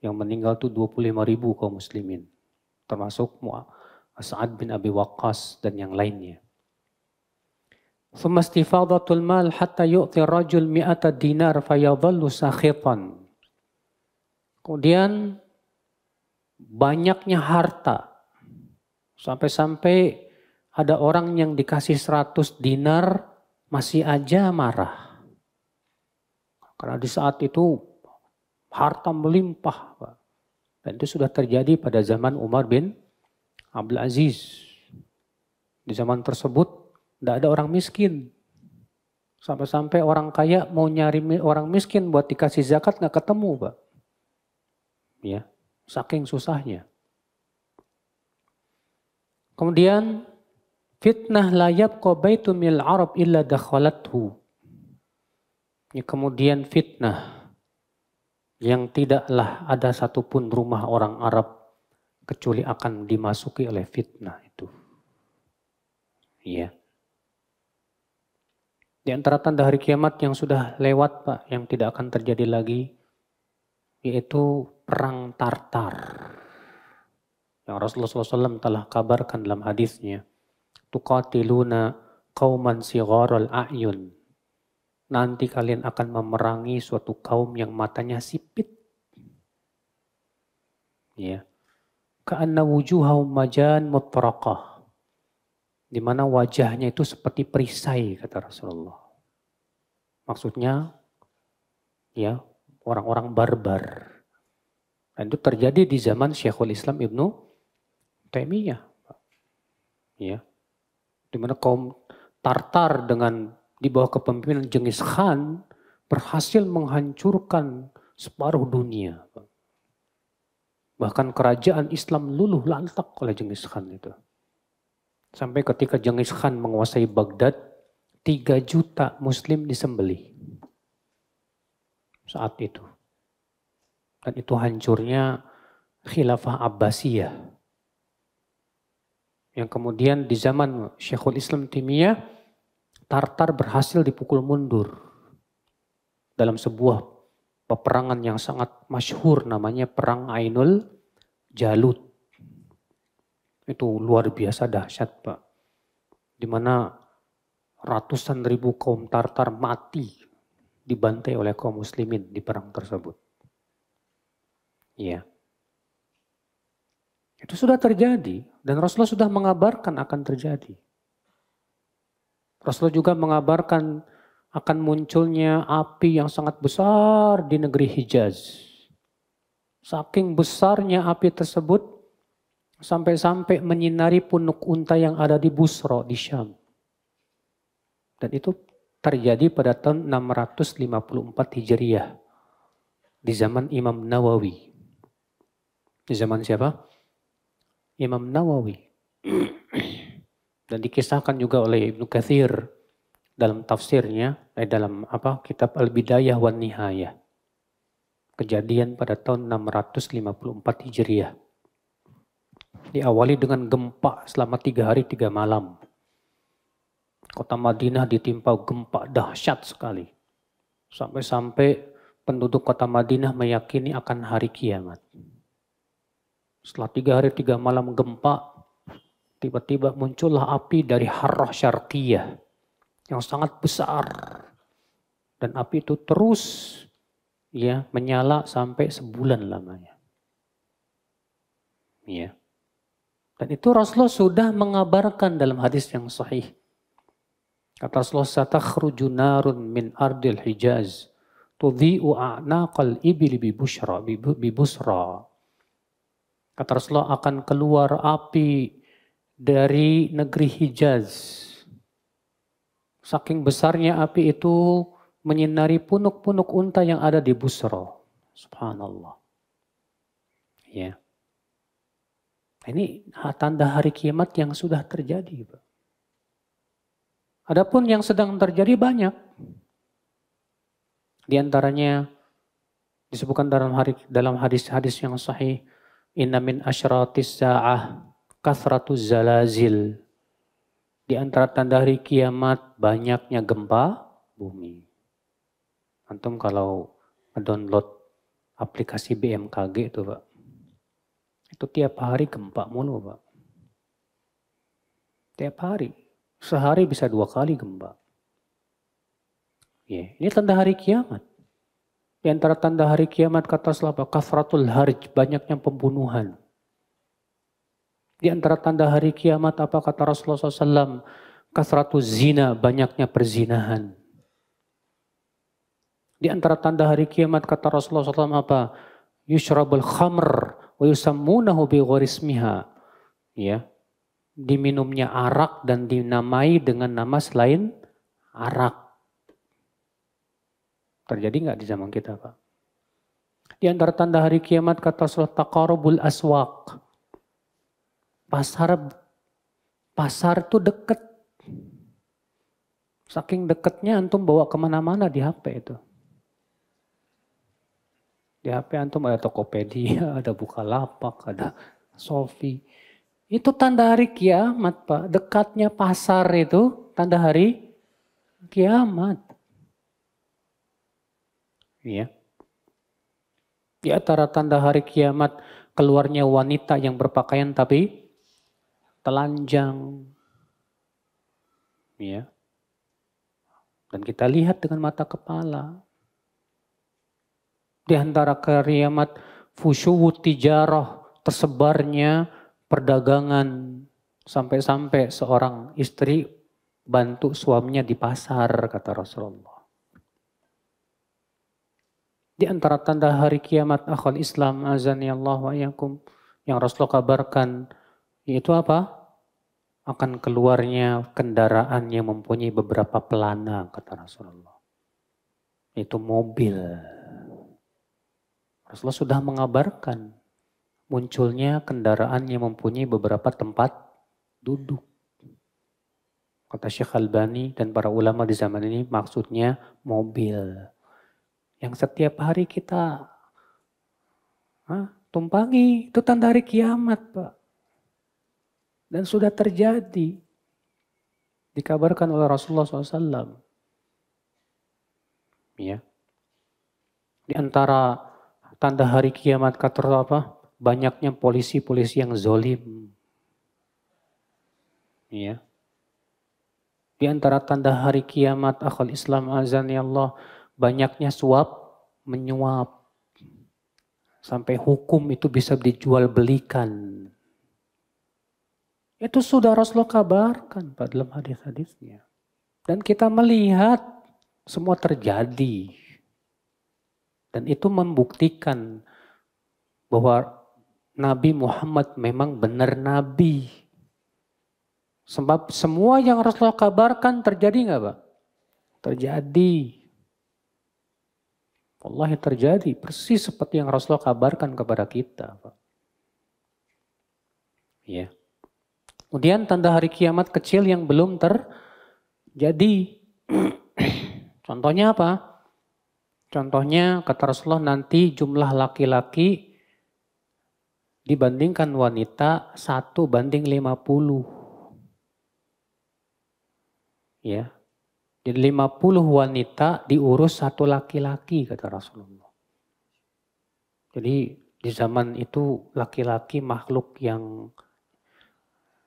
Yang meninggal itu 25.000 kaum muslimin. Termasuk Sa'ad bin Abi Waqqas dan yang lainnya. Thumma istifadatul mal hatta yu'ti rajul mi'ata dinar fayadhallu sakhitan. Kemudian banyaknya harta. Sampai-sampai ada orang yang dikasih 100 dinar masih aja marah. Karena di saat itu harta melimpah, Pak. Dan itu sudah terjadi pada zaman Umar bin Abdul Aziz. Di zaman tersebut tidak ada orang miskin. Sampai-sampai orang kaya mau nyari orang miskin buat dikasih zakat nggak ketemu, Pak. Ya, saking susahnya. Kemudian fitnah la yabqa baitun minal Arab illa dakhalathu. Kemudian fitnah yang tidaklah ada satupun rumah orang Arab kecuali akan dimasuki oleh fitnah itu. Iya. Di antara tanda hari kiamat yang sudah lewat, Pak, yang tidak akan terjadi lagi, yaitu perang Tartar. Yang Rasulullah SAW telah kabarkan dalam hadisnya, tuqatiluna qauman sigharal a'yun. Nanti kalian akan memerangi suatu kaum yang matanya sipit. Ya. Ka'anna wujuhahum majan mutraqah. Di mana wajahnya itu seperti perisai, kata Rasulullah. Maksudnya, ya, orang-orang barbar. Dan itu terjadi di zaman Syekhul Islam Ibnu Taimiyah. Ya. Di mana kaum Tartar dengan di bawah kepemimpinan Genghis Khan berhasil menghancurkan separuh dunia. Bahkan kerajaan Islam luluh lantak oleh Genghis Khan itu. Sampai ketika Genghis Khan menguasai Baghdad, 3 juta muslim disembelih. Saat itu. Dan itu hancurnya Khilafah Abbasiyah. Yang kemudian di zaman Syekhul Islam Taimiyah, Tartar berhasil dipukul mundur dalam sebuah peperangan yang sangat masyhur namanya Perang Ainul Jalut. Itu luar biasa dahsyat, Pak. Di mana ratusan ribu kaum Tartar mati dibantai oleh kaum muslimin di perang tersebut. Iya. Itu sudah terjadi dan Rasulullah sudah mengabarkan akan terjadi. Rasulullah juga mengabarkan akan munculnya api yang sangat besar di negeri Hijaz. Saking besarnya api tersebut sampai-sampai menyinari punuk unta yang ada di Busra di Syam. Dan itu terjadi pada tahun 654 Hijriah di zaman Imam Nawawi. Di zaman siapa? Imam Nawawi. Dan dikisahkan juga oleh Ibnu Katsir dalam tafsirnya, dalam kitab Al-Bidayah wan Nihayah. Kejadian pada tahun 654 Hijriah. Diawali dengan gempa selama 3 hari 3 malam. Kota Madinah ditimpa gempa dahsyat sekali. Sampai-sampai penduduk kota Madinah meyakini akan hari kiamat. Setelah 3 hari 3 malam gempa, tiba-tiba muncullah api dari Harrah Syarqiyah yang sangat besar. Dan api itu terus ya menyala sampai sebulan lamanya. Ya. Dan itu Rasulullah sudah mengabarkan dalam hadis yang sahih. Kata Rasulullah, "Satakhruju narun min ardil Hijaz tudhi'u a'naqal ibli bi Busra." Kata Rasulullah, akan keluar api dari negeri Hijaz. Saking besarnya api itu menyinari punuk-punuk unta yang ada di Busra. Subhanallah. Ya. Ini tanda hari kiamat yang sudah terjadi, Pak. Adapun yang sedang terjadi banyak. Di antaranya disebutkan dalam hadis-hadis yang sahih, inna min asyratis sa'ah kathratuz zalazil. Di antara tanda hari kiamat banyaknya gempa bumi. Antum kalau mendownload aplikasi BMKG itu, Pak. Itu tiap hari gempa mulu, Pak. Tiap hari. Sehari bisa 2 kali gempa. Ya, ini tanda hari kiamat. Di antara tanda hari kiamat kata Rasulullah, kathratul harj, banyaknya pembunuhan. Di antara tanda hari kiamat apa kata Rasulullah SAW? Kathratuz zina, banyaknya perzinahan. Di antara tanda hari kiamat kata Rasulullah SAW apa? Yushrabul khamr Wa yusammunahu bi ghairi ismiha. Ya. Diminumnya arak dan dinamai dengan nama selain arak. Terjadi nggak di zaman kita, Pak? Di antara tanda hari kiamat kata Rasulullah taqarubul aswaq. Pasar itu deket. Saking deketnya antum bawa kemana-mana di HP itu. Di HP antum ada Tokopedia, ada Bukalapak, ada Shopee. Itu tanda hari kiamat, Pak. Dekatnya pasar itu tanda hari kiamat. Ya. Di antara tanda hari kiamat keluarnya wanita yang berpakaian tapi telanjang. Ya. Dan kita lihat dengan mata kepala. Di antara kiamat fusyuwut tijarah, tersebarnya perdagangan sampai-sampai seorang istri bantu suaminya di pasar kata Rasulullah. Di antara tanda hari kiamat akhwal Islam azani Allah wa iyyakum yang Rasulullah kabarkan yaitu apa? Akan keluarnya kendaraan yang mempunyai beberapa pelana kata Rasulullah. Itu mobil. Rasulullah sudah mengabarkan munculnya kendaraan yang mempunyai beberapa tempat duduk. Kata Syekh Albani dan para ulama di zaman ini maksudnya mobil. Yang setiap hari kita tumpangi, itu tanda hari kiamat Pak. Dan sudah terjadi. Dikabarkan oleh Rasulullah SAW. Ya. Di antara tanda hari kiamat kata apa? Banyaknya polisi-polisi yang zolim. Ya. Di antara tanda hari kiamat akhwal Islam azani Allah, banyaknya suap menyuap. Sampai hukum itu bisa dijual belikan. Itu sudah Rasulullah kabarkan Pak dalam hadis-hadisnya. Dan kita melihat semua terjadi. Dan itu membuktikan bahwa Nabi Muhammad memang benar Nabi. Sebab semua yang Rasulullah kabarkan terjadi nggak Pak? Terjadi. Wallahi terjadi. Persis seperti yang Rasulullah kabarkan kepada kita Pak. Ya. Kemudian tanda hari kiamat kecil yang belum terjadi. Contohnya apa? Contohnya kata Rasulullah nanti jumlah laki-laki dibandingkan wanita 1:50. Ya. Jadi 50 wanita diurus 1 laki-laki kata Rasulullah. Jadi di zaman itu laki-laki makhluk yang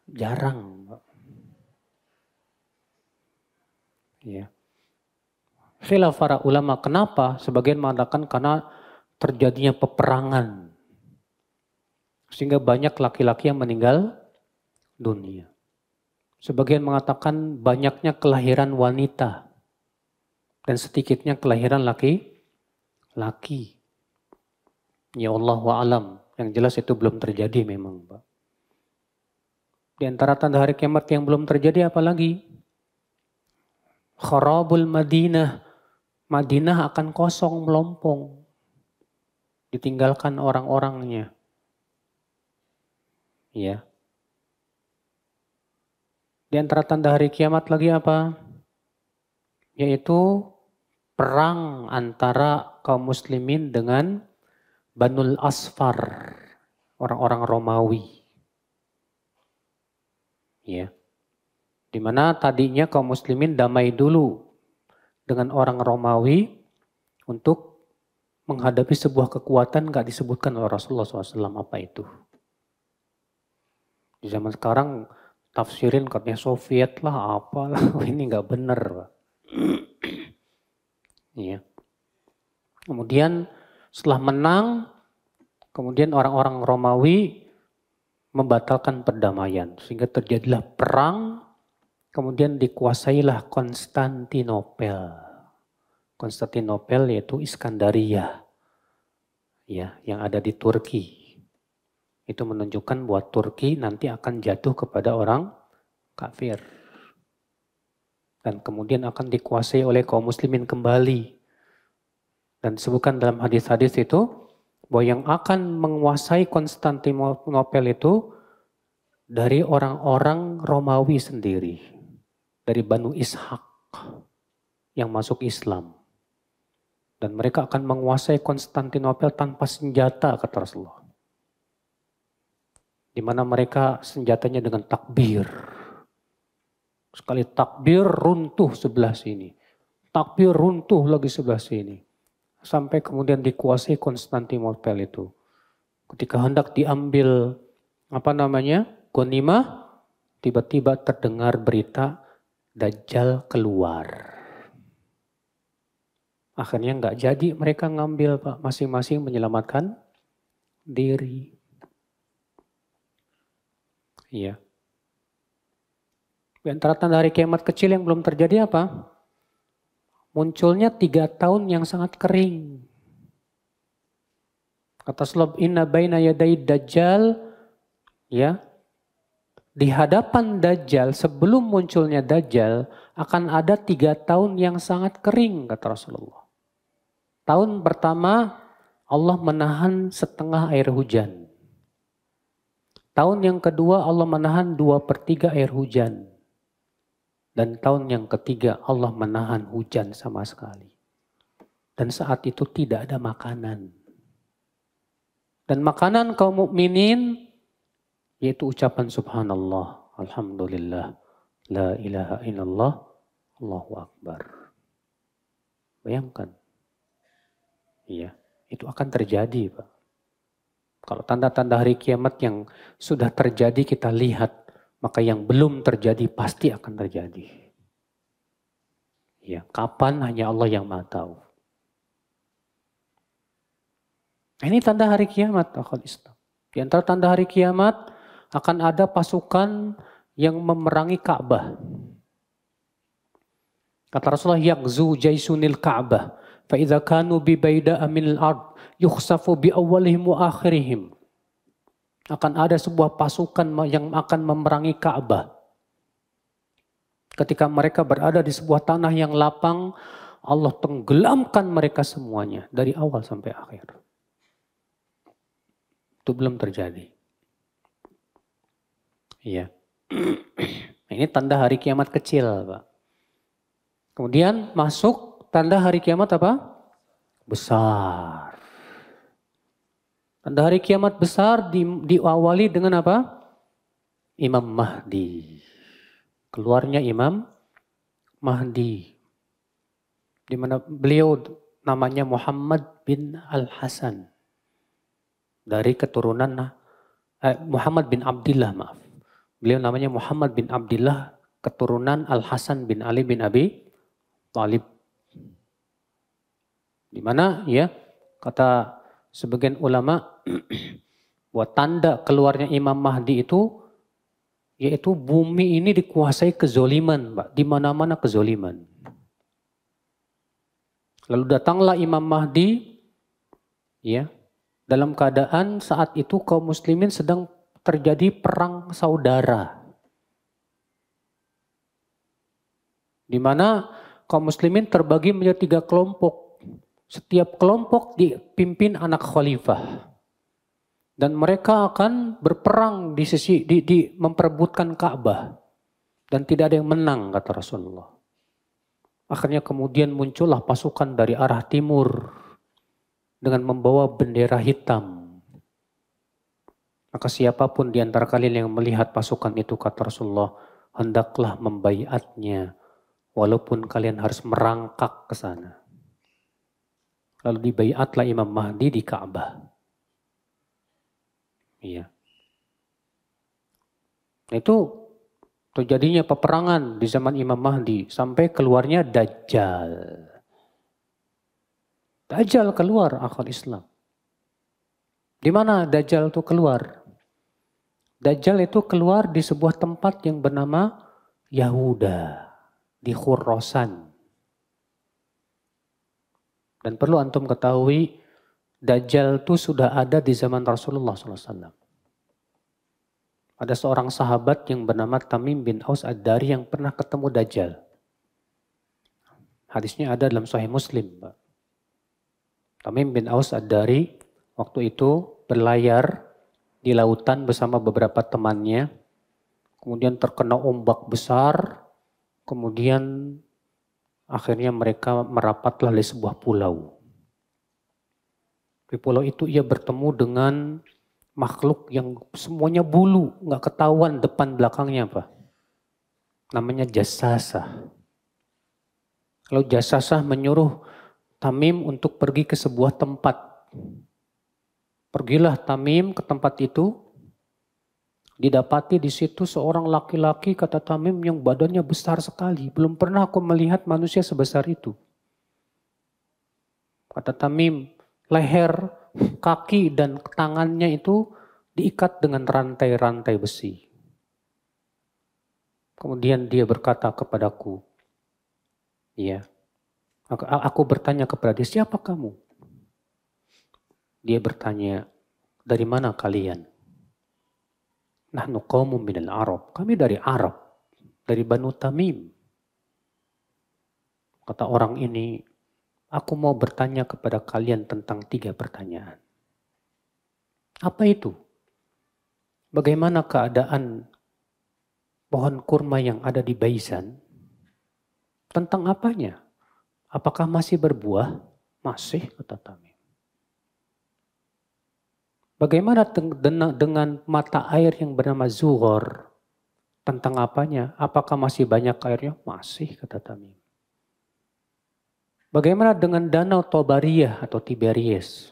jarang. Ya. Khilaf para ulama kenapa? Sebagian mengatakan karena terjadinya peperangan. Sehingga banyak laki-laki yang meninggal dunia. Sebagian mengatakan banyaknya kelahiran wanita. Dan sedikitnya kelahiran laki-laki. Ya Allah wa'alam. Yang jelas itu belum terjadi memang Pak. Di antara tanda hari kiamat yang belum terjadi apa lagi? Kharabul Madinah. Madinah akan kosong melompong. Ditinggalkan orang-orangnya. Ya. Di antara tanda hari kiamat lagi apa? Yaitu perang antara kaum muslimin dengan Banul Asfar. Orang-orang Romawi. Ya. Di mana tadinya kaum muslimin damai dulu dengan orang Romawi untuk menghadapi sebuah kekuatan gak disebutkan oleh Rasulullah SAW apa itu. Di zaman sekarang tafsirin katanya Soviet lah apalah ini gak benar. Ya. Kemudian setelah menang, kemudian orang-orang Romawi membatalkan perdamaian. Sehingga terjadilah perang, kemudian dikuasailah Konstantinopel. Konstantinopel yaitu Iskandaria. Ya, yang ada di Turki. Itu menunjukkan bahwa Turki nanti akan jatuh kepada orang kafir. Dan kemudian akan dikuasai oleh kaum muslimin kembali. Dan disebutkan dalam hadis-hadis itu, bahwa yang akan menguasai Konstantinopel itu dari orang-orang Romawi sendiri. Dari Banu Ishak yang masuk Islam. Dan mereka akan menguasai Konstantinopel tanpa senjata, kata Rasulullah. Di mana mereka senjatanya dengan takbir. Sekali takbir runtuh sebelah sini. Takbir runtuh lagi sebelah sini. Sampai kemudian dikuasai Konstantinopel itu. Ketika hendak diambil ghanimah, tiba-tiba terdengar berita Dajjal keluar. Akhirnya nggak jadi mereka ngambil, Pak. Masing-masing menyelamatkan diri. Iya. Di antara tanda hari kiamat kecil yang belum terjadi apa? Munculnya 3 tahun yang sangat kering. Kata Rasulullah, inna baina yaday dajjal, ya, di hadapan Dajjal, sebelum munculnya Dajjal, akan ada 3 tahun yang sangat kering, kata Rasulullah. Tahun pertama, Allah menahan setengah air hujan. Tahun yang kedua, Allah menahan 2/3 air hujan. Dan tahun yang ketiga, Allah menahan hujan sama sekali. Dan saat itu tidak ada makanan. Dan makanan kaum mukminin yaitu ucapan subhanallah, alhamdulillah, la ilaha illallah, Allahu akbar. Bayangkan. Iya, itu akan terjadi, Pak. Kalau tanda-tanda hari kiamat yang sudah terjadi kita lihat, maka yang belum terjadi pasti akan terjadi. Ya, kapan hanya Allah yang Maha tahu. Ini tanda hari kiamat, akhwat Islam. Di antara tanda hari kiamat akan ada pasukan yang memerangi Ka'bah. Kata Rasulullah, yaqzu jaisunil Ka'bah, fa idza kanu bi baida'a minal ard yukhsafu bi awwalihim wa akhirihim. Akan ada sebuah pasukan yang akan memerangi Ka'bah. Ketika mereka berada di sebuah tanah yang lapang, Allah tenggelamkan mereka semuanya dari awal sampai akhir. Itu belum terjadi. Iya. Ini tanda hari kiamat kecil, Pak. Kemudian masuk tanda hari kiamat apa? Besar. Tanda hari kiamat besar diawali dengan apa? Imam Mahdi. Keluarnya Imam Mahdi. Di mana beliau namanya Muhammad bin Al-Hasan. Dari keturunan Muhammad bin Abdillah, maaf. Beliau namanya Muhammad bin Abdillah, keturunan Al-Hasan bin Ali bin Abi Thalib. Di mana ya, kata sebagian ulama, buat tanda keluarnya Imam Mahdi itu, yaitu bumi ini dikuasai kezoliman, Pak. Di mana-mana kezoliman. Lalu datanglah Imam Mahdi, ya, dalam keadaan saat itu kaum muslimin sedang terjadi perang saudara. Di mana kaum muslimin terbagi menjadi 3 kelompok. Setiap kelompok dipimpin anak khalifah. Dan mereka akan berperang di memperebutkan Ka'bah. Dan tidak ada yang menang, kata Rasulullah. Akhirnya kemudian muncullah pasukan dari arah timur dengan membawa bendera hitam. Maka siapapun di antara kalian yang melihat pasukan itu, kata Rasulullah, hendaklah membaiatnya walaupun kalian harus merangkak ke sana. Lalu dibaiatlah Imam Mahdi di Ka'bah. Iya. Itu terjadinya peperangan di zaman Imam Mahdi sampai keluarnya Dajjal. Dajjal keluar, akhwat Islam. Di mana Dajjal itu keluar? Dajjal itu keluar di sebuah tempat yang bernama Yahuda, di Khurasan. Dan perlu antum ketahui, Dajjal itu sudah ada di zaman Rasulullah SAW. Ada seorang sahabat yang bernama Tamim bin Aus Ad-Dari yang pernah ketemu Dajjal. Hadisnya ada dalam Sahih Muslim, Pak. Tamim bin Aus Ad-Dari waktu itu berlayar di lautan bersama beberapa temannya. Kemudian terkena ombak besar. Kemudian akhirnya mereka merapatlah di sebuah pulau. Di pulau itu ia bertemu dengan makhluk yang semuanya bulu, nggak ketahuan depan belakangnya apa. Namanya Jassasah. Lalu Jassasah menyuruh Tamim untuk pergi ke sebuah tempat. Pergilah Tamim ke tempat itu. Didapati di situ seorang laki-laki, kata Tamim, yang badannya besar sekali. Belum pernah aku melihat manusia sebesar itu. Kata Tamim, leher, kaki dan tangannya itu diikat dengan rantai-rantai besi. Kemudian dia berkata kepadaku, ya, aku bertanya kepada dia, siapa kamu? Dia bertanya, dari mana kalian? Nahnu qaumun minal Arab. Kami dari Arab, dari Banu Tamim. Kata orang ini, aku mau bertanya kepada kalian tentang 3 pertanyaan. Apa itu? Bagaimana keadaan pohon kurma yang ada di Baisan? Tentang apanya? Apakah masih berbuah? Masih, kata Tamim. Bagaimana dengan mata air yang bernama Zuhor? Tentang apanya? Apakah masih banyak airnya? Masih, kata Tamim. Bagaimana dengan danau Tobariyah atau Tiberias?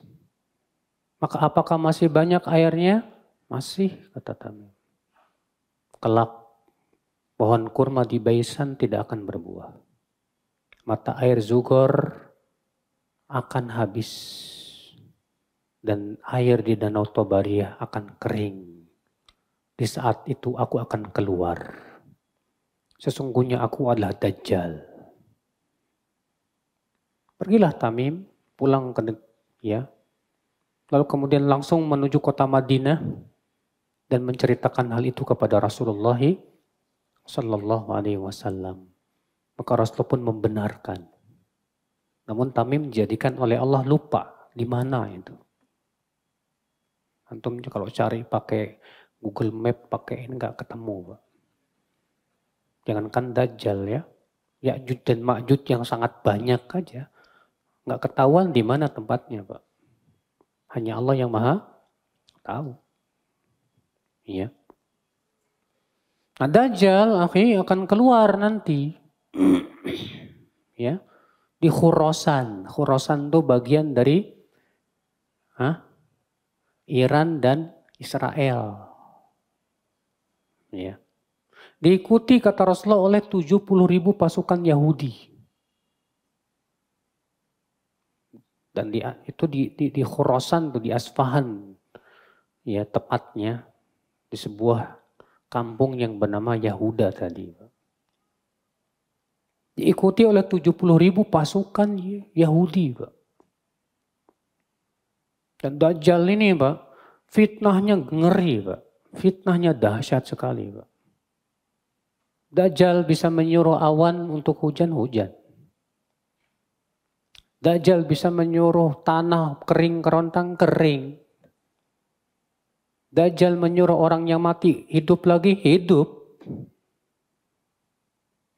Maka apakah masih banyak airnya? Masih, kata Tamim. Kelak pohon kurma di Baisan tidak akan berbuah. Mata air Zuhor akan habis. Dan air di danau Tobariyah akan kering. Di saat itu aku akan keluar. Sesungguhnya aku adalah Dajjal. Pergilah Tamim, pulang ke ya. Lalu kemudian langsung menuju kota Madinah dan menceritakan hal itu kepada Rasulullah sallallahu alaihi wasallam. Maka Rasulullah pun membenarkan. Namun Tamim dijadikan oleh Allah lupa di mana itu. Antum kalau cari pakai Google Map, pakai ini nggak ketemu, Pak. Jangankan Dajjal ya. Ya'juj dan Ma'juj yang sangat banyak aja. Nggak ketahuan di mana tempatnya, Pak. Hanya Allah yang maha tahu. Iya. Nah, Dajjal akan keluar nanti. Ya. Di Khurasan. Khurasan itu bagian dari Iran dan Israel. Ya. Diikuti kata Rasulullah oleh 70.000 pasukan Yahudi. Dan itu di Khurasan, di Asfahan. Ya, tepatnya di sebuah kampung yang bernama Yahuda tadi. Diikuti oleh 70.000 pasukan Yahudi, Pak. Dan Dajjal ini, Pak, fitnahnya ngeri, Pak. Fitnahnya dahsyat sekali, Pak. Dajjal bisa menyuruh awan untuk hujan-hujan. Dajjal bisa menyuruh tanah kering kerontang kering. Dajjal menyuruh orang yang mati hidup lagi hidup.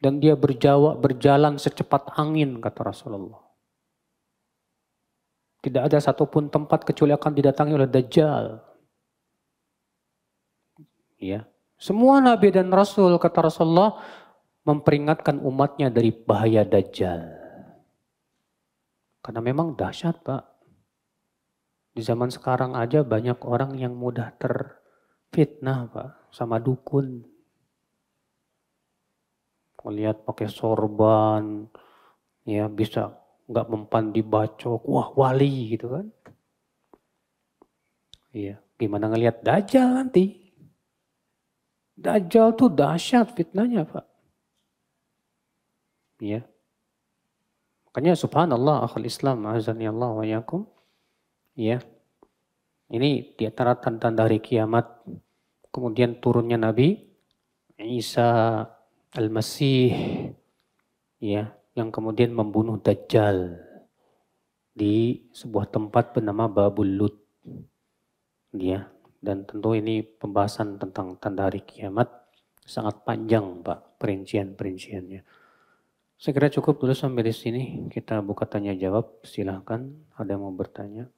Dan dia berjalan secepat angin, kata Rasulullah. Tidak ada satupun tempat kecuali akan didatangi oleh Dajjal. Ya. Semua Nabi dan Rasul, kata Rasulullah, memperingatkan umatnya dari bahaya Dajjal. Karena memang dahsyat, Pak. Di zaman sekarang aja banyak orang yang mudah terfitnah, Pak, sama dukun. Melihat pakai sorban, ya bisa nggak mempan dibacok, wah wali gitu kan. Iya, gimana ngelihat Dajjal nanti? Dajjal tuh dahsyat fitnahnya, Pak. Iya. Makanya subhanallah akhul Islam azani Allah wa yakum. Iya. Ini di antara tanda-tanda hari kiamat. kemudian turunnya Nabi Isa Al-Masih, ya, yang kemudian membunuh Dajjal di sebuah tempat bernama Babul Lut, ya. Dan tentu ini pembahasan tentang tanda hari kiamat sangat panjang, Pak, perincian-perinciannya. Saya kira cukup dulu sampai di sini. Kita buka tanya jawab. Silahkan, ada yang mau bertanya?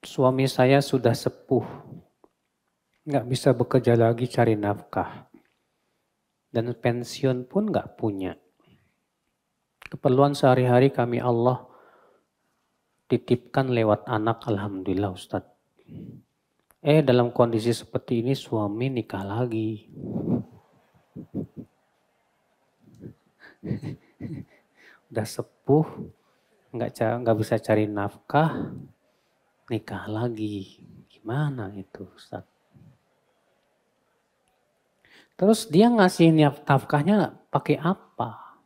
Suami saya sudah sepuh, nggak bisa bekerja lagi cari nafkah, dan pensiun pun nggak punya. Keperluan sehari-hari kami Allah titipkan lewat anak, alhamdulillah Ustadz. Dalam kondisi seperti ini suami nikah lagi. Udah sepuh, nggak bisa cari nafkah, nikah lagi. Gimana itu Ustaz? Terus dia ngasih nafkahnya pakai apa?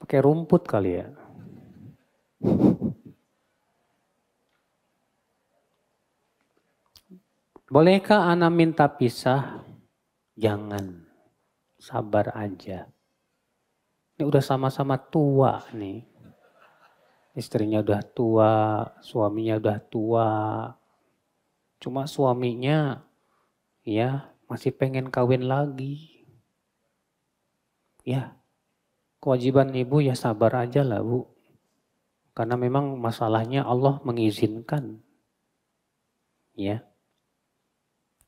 Pakai rumput kali ya? Bolehkah ana minta pisah? Jangan, sabar aja. Ini udah sama-sama tua nih. Istrinya udah tua, suaminya udah tua. Cuma suaminya ya masih pengen kawin lagi. Ya, kewajiban ibu ya sabar aja lah Bu. Karena memang masalahnya Allah mengizinkan. Ya.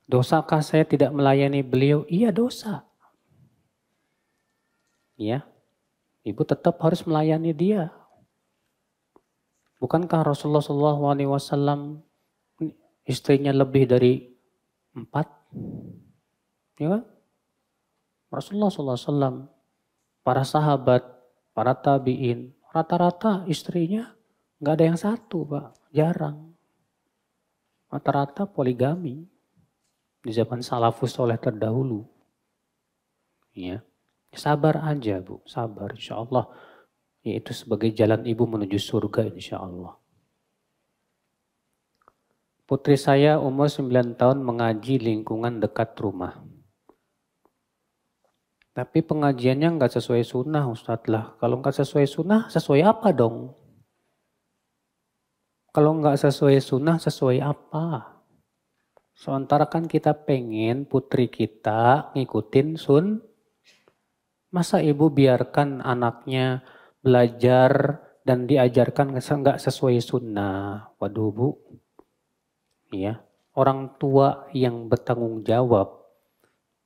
Dosakah saya tidak melayani beliau? Iya dosa. Ya. Ibu tetap harus melayani dia. Bukankah Rasulullah SAW istrinya lebih dari 4? Ya kan? Rasulullah SAW, para sahabat, para tabi'in, rata-rata istrinya nggak ada yang satu Pak, jarang. Rata-rata poligami. Di zaman salafus soleh terdahulu. Ya. Sabar aja Bu, sabar insya Allah. Yaitu sebagai jalan ibu menuju surga insya Allah. Putri saya umur 9 tahun mengaji lingkungan dekat rumah. Tapi pengajiannya nggak sesuai sunnah Ustadz lah. Kalau nggak sesuai sunnah, sesuai apa dong? Kalau nggak sesuai sunnah, sesuai apa? Sementara kan kita pengen putri kita ngikutin masa ibu biarkan anaknya belajar dan diajarkan nggak sesuai sunnah? Waduh Bu, ya orang tua yang bertanggung jawab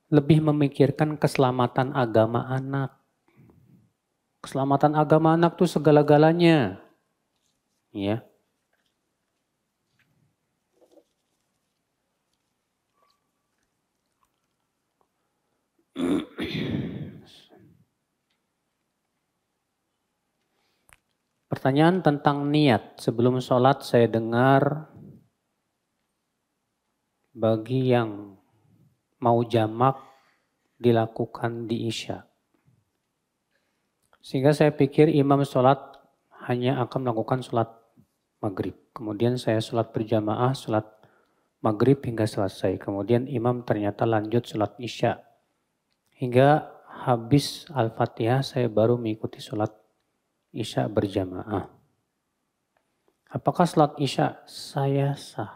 lebih memikirkan keselamatan agama anak. Keselamatan agama anak tuh segala-galanya, ya. Pertanyaan tentang niat. Sebelum sholat saya dengar bagi yang mau jamak dilakukan di Isya. Sehingga saya pikir imam sholat hanya akan melakukan sholat maghrib. Kemudian saya sholat berjamaah, sholat maghrib hingga selesai. Kemudian imam ternyata lanjut sholat Isya. Hingga habis Al-Fatihah saya baru mengikuti sholat Isya berjamaah. Apakah sholat Isya saya sah?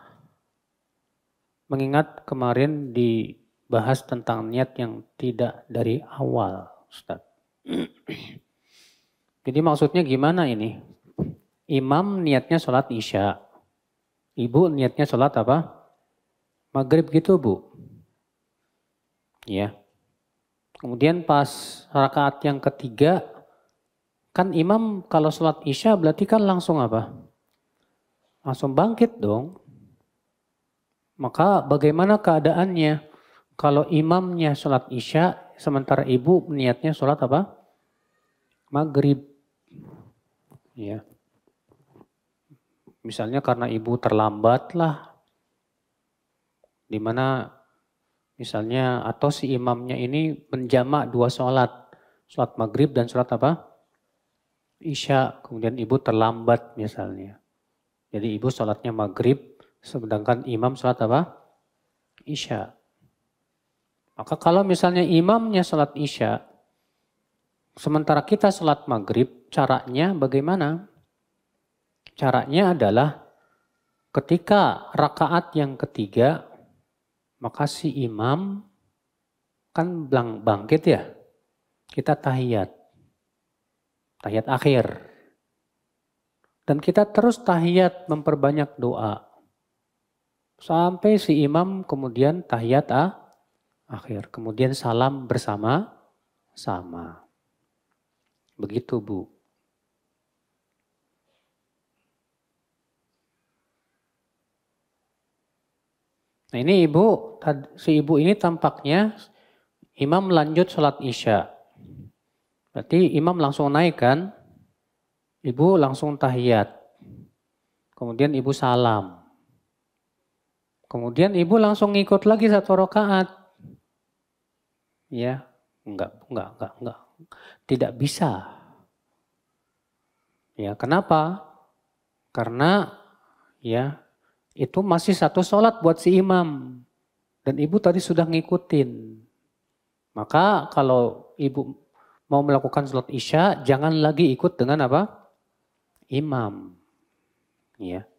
Mengingat kemarin dibahas tentang niat yang tidak dari awal, Ustaz. Jadi maksudnya gimana ini? Imam niatnya sholat Isya. Ibu niatnya sholat apa? Maghrib gitu Bu. Ya. Kemudian pas rakaat yang ketiga, kan imam kalau sholat Isya berarti kan langsung apa? Langsung bangkit dong. Maka bagaimana keadaannya kalau imamnya sholat Isya sementara ibu niatnya sholat apa? Maghrib. Ya. Misalnya karena ibu terlambat lah, dimana misalnya atau si imamnya ini menjamak 2 sholat maghrib dan sholat apa? Isya, kemudian ibu terlambat misalnya. Jadi ibu sholatnya maghrib, sedangkan imam sholat apa? Isya. Maka kalau misalnya imamnya sholat isya, sementara kita sholat maghrib, caranya bagaimana? Caranya adalah ketika rakaat yang ketiga, maka si imam kan bangkit ya, kita tahiyat akhir. Dan kita terus tahiyat memperbanyak doa. Sampai si imam kemudian tahiyat akhir. Kemudian salam bersama-sama. Begitu Bu. Nah ini si ibu ini tampaknya imam lanjut sholat isya. Berarti imam langsung naik kan? Ibu langsung tahiyat. Kemudian ibu salam. Kemudian ibu langsung ngikut lagi 1 rakaat. Ya, enggak. Tidak bisa. Ya, kenapa? Karena ya itu masih 1 sholat buat si imam. Dan ibu tadi sudah ngikutin. Maka kalau ibu mau melakukan sholat isya, jangan lagi ikut dengan apa? Imam. Ya.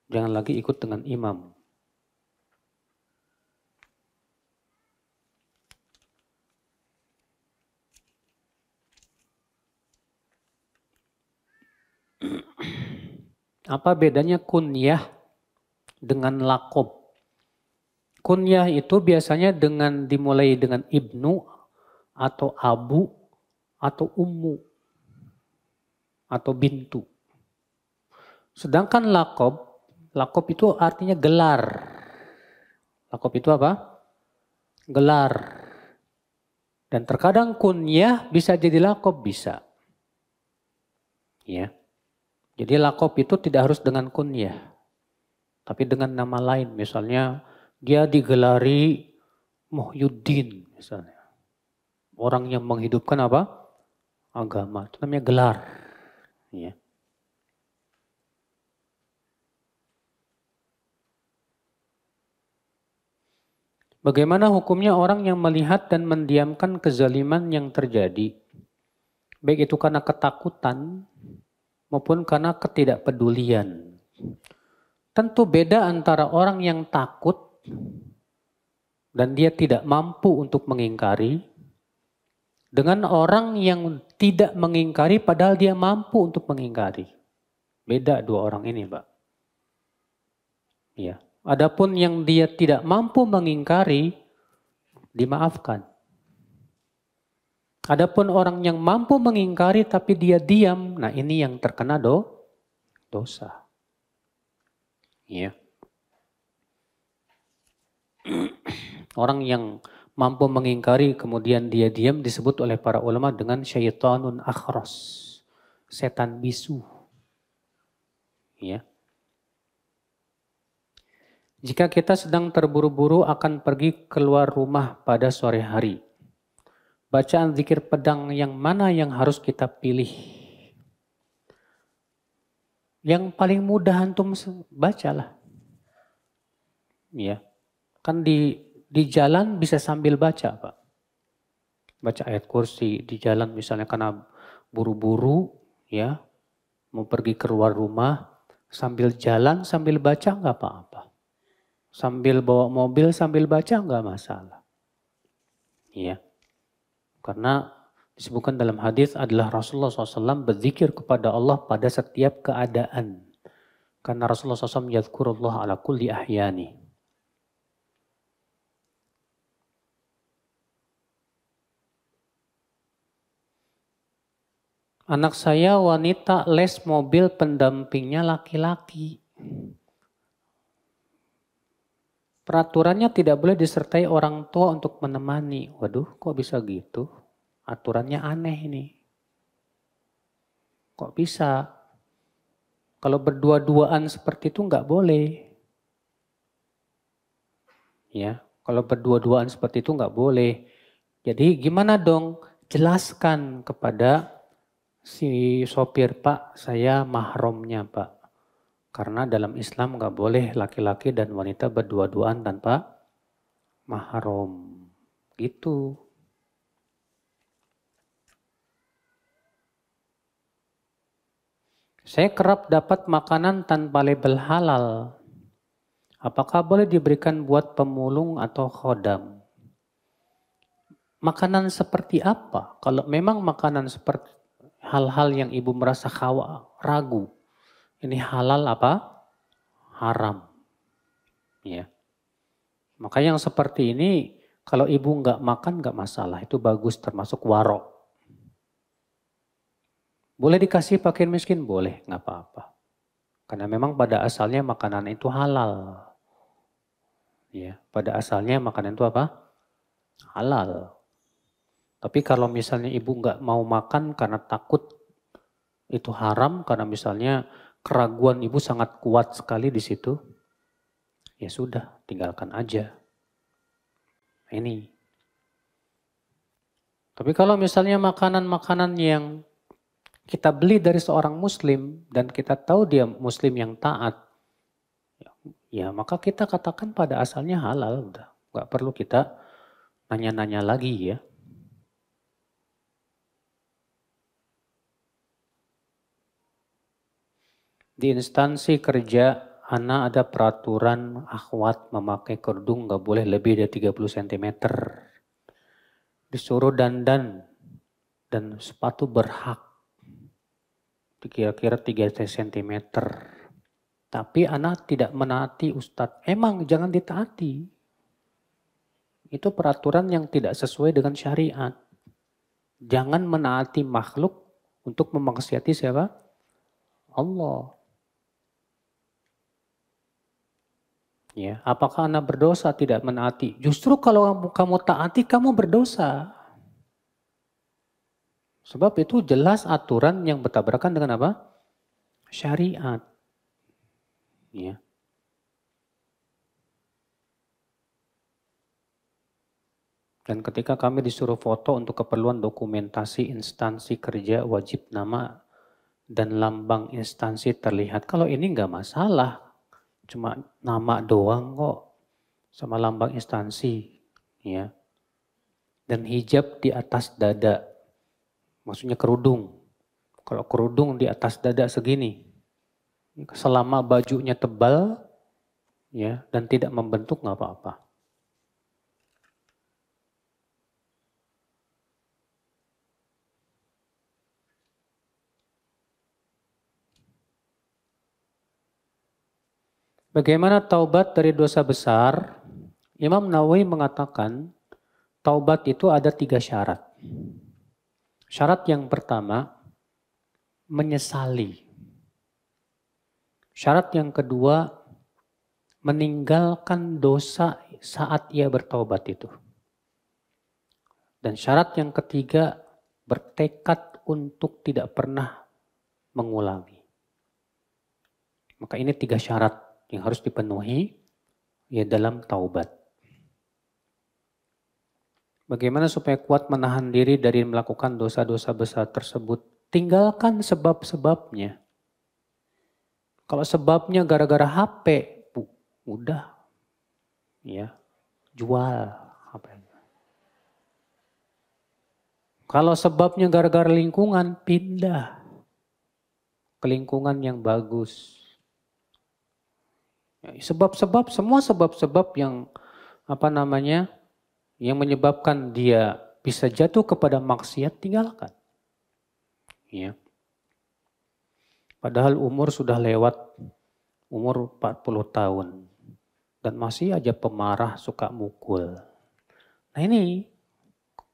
Jangan lagi ikut dengan imam. Apa bedanya kunyah dengan lakob? Kunyah itu biasanya dimulai dengan ibnu atau abu atau ummu atau bintu. Sedangkan lakob itu artinya gelar. Lakob itu apa? Gelar. Dan terkadang kunyah bisa jadi lakob, bisa. Ya. Jadi lakob itu tidak harus dengan kunyah. Tapi dengan nama lain, misalnya dia digelari Muhyiddin misalnya. Orang yang menghidupkan apa? Agama. Itu namanya gelar. Ya. Bagaimana hukumnya orang yang melihat dan mendiamkan kezaliman yang terjadi? Baik itu karena ketakutan maupun karena ketidakpedulian. Tentu beda antara orang yang takut dan dia tidak mampu untuk mengingkari dengan orang yang tidak mengingkari padahal dia mampu untuk mengingkari. Beda 2 orang ini, Pak. Ya. Adapun yang dia tidak mampu mengingkari dimaafkan. Adapun orang yang mampu mengingkari tapi dia diam, nah ini yang terkena dosa. Ya. Orang yang mampu mengingkari kemudian dia diam disebut oleh para ulama dengan syaitanun akhras. Setan bisu. Ya. Jika kita sedang terburu-buru akan pergi keluar rumah pada sore hari. Bacaan zikir pedang yang mana yang harus kita pilih? Yang paling mudah antum bacalah. Ya. Kan di jalan bisa sambil baca, Pak. Baca ayat kursi di jalan misalnya karena buru-buru ya, mau pergi keluar rumah, sambil jalan sambil baca nggak apa-apa. Sambil bawa mobil sambil baca nggak masalah. Ya. Karena disebutkan dalam hadis adalah Rasulullah SAW berzikir kepada Allah pada setiap keadaan. Karena Rasulullah SAW yadhkurullah ala kulli ahyani. Anak saya wanita les mobil pendampingnya laki-laki. Peraturannya tidak boleh disertai orang tua untuk menemani. Waduh, kok bisa gitu? Aturannya aneh ini. Kok bisa? Kalau berdua-duaan seperti itu nggak boleh. Ya, kalau berdua-duaan seperti itu nggak boleh. Jadi gimana dong? Jelaskan kepada si sopir, Pak, saya mahramnya, Pak. Karena dalam Islam nggak boleh laki-laki dan wanita berdua-duaan tanpa mahram. Gitu. Saya kerap dapat makanan tanpa label halal. Apakah boleh diberikan buat pemulung atau khodam? Makanan seperti apa? Kalau memang makanan seperti hal-hal yang ibu merasa ragu, ini halal apa? Haram. Ya. Maka yang seperti ini, kalau ibu nggak makan nggak masalah, itu bagus termasuk warok. Boleh dikasih pakaian miskin? Boleh, nggak apa-apa. Karena memang pada asalnya makanan itu halal. Ya, pada asalnya makanan itu apa? Halal. Tapi kalau misalnya ibu nggak mau makan karena takut itu haram, karena misalnya keraguan ibu sangat kuat sekali di situ, ya sudah, tinggalkan aja. Ini. Tapi kalau misalnya makanan-makanan yang kita beli dari seorang muslim dan kita tahu dia muslim yang taat, ya maka kita katakan pada asalnya halal, udah. Nggak perlu kita nanya-nanya lagi ya. Di instansi kerja, Ana ada peraturan akhwat memakai kerudung nggak boleh lebih dari 30 cm. Disuruh dandan dan sepatu berhak kira-kira 3 cm. Tapi Ana tidak menaati Ustadz. Emang jangan ditaati. Itu peraturan yang tidak sesuai dengan syariat. Jangan menaati makhluk untuk memaksiati siapa? Allah. Ya, apakah Anda berdosa tidak menaati? Justru kalau kamu taati, kamu berdosa. Sebab itu jelas aturan yang bertabrakan dengan apa? Syariat. Ya. Dan ketika kami disuruh foto untuk keperluan dokumentasi instansi kerja, wajib nama dan lambang instansi terlihat. Kalau ini nggak masalah. Cuma nama doang kok sama lambang instansi, ya. Dan hijab di atas dada, maksudnya kerudung. Kalau kerudung di atas dada segini, selama bajunya tebal, ya, dan tidak membentuk nggak apa-apa. Bagaimana taubat dari dosa besar? Imam Nawawi mengatakan taubat itu ada 3 syarat. Syarat yang pertama, menyesali. Syarat yang kedua, meninggalkan dosa saat ia bertaubat itu. Dan syarat yang ketiga, bertekad untuk tidak pernah mengulangi. Maka ini 3 syarat yang harus dipenuhi ya dalam taubat. Bagaimana supaya kuat menahan diri dari melakukan dosa-dosa besar tersebut? Tinggalkan sebab-sebabnya. Kalau sebabnya gara-gara HP, udah ya, jual HP-nya. Kalau sebabnya gara-gara lingkungan, pindah ke lingkungan yang bagus. Sebab-sebab, semua sebab-sebab yang yang menyebabkan dia bisa jatuh kepada maksiat, tinggalkan. Ya. Padahal umur sudah lewat, umur 40 tahun. Dan masih aja pemarah, suka mukul. Nah ini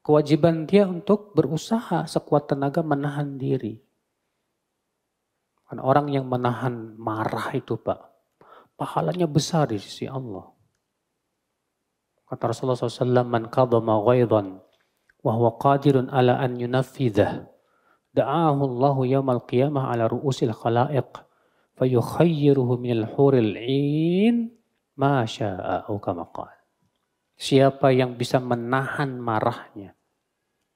kewajiban dia untuk berusaha sekuat tenaga menahan diri. Karena orang yang menahan marah itu Pak, pahalanya besar di sisi Allah. Kata Rasulullah SAW, man qadama ghaidhan wa huwa qadirun ala an yunafidah, Da'ahu Allahu yaumal qiyamah ala ru'usil khalaiq fayukhayyiruhu minal huril 'ain ma syaa au kama qala. Siapa yang bisa menahan marahnya,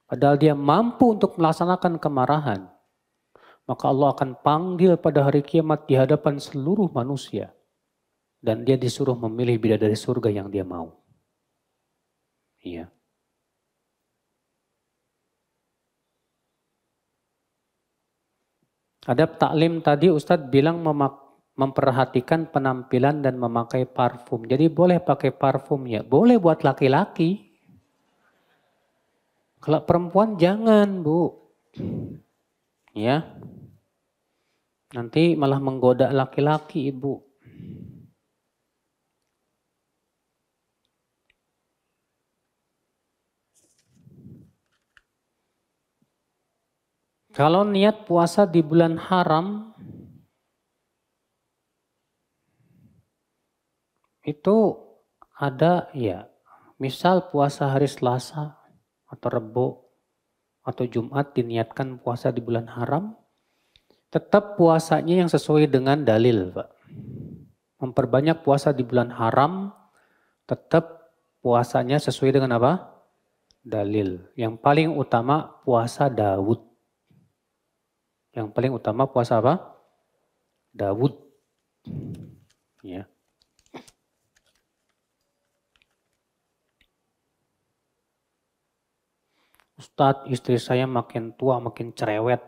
padahal dia mampu untuk melaksanakan kemarahan, maka Allah akan panggil pada hari kiamat di hadapan seluruh manusia. Dan dia disuruh memilih bidadari surga yang dia mau. Iya. Adab taklim tadi Ustadz bilang memperhatikan penampilan dan memakai parfum. Jadi boleh pakai parfum ya, boleh buat laki-laki. Kalau perempuan jangan, Bu. Ya. Nanti malah menggoda laki-laki, Ibu. Kalau niat puasa di bulan haram, itu ada ya, misal puasa hari Selasa atau Rebo atau Jumat diniatkan puasa di bulan haram, tetap puasanya yang sesuai dengan dalil, Pak. Memperbanyak puasa di bulan haram, tetap puasanya sesuai dengan apa? Dalil. Yang paling utama puasa Daud. Yang paling utama puasa apa? Daud. Ya. Ustadz, istri saya makin tua, makin cerewet.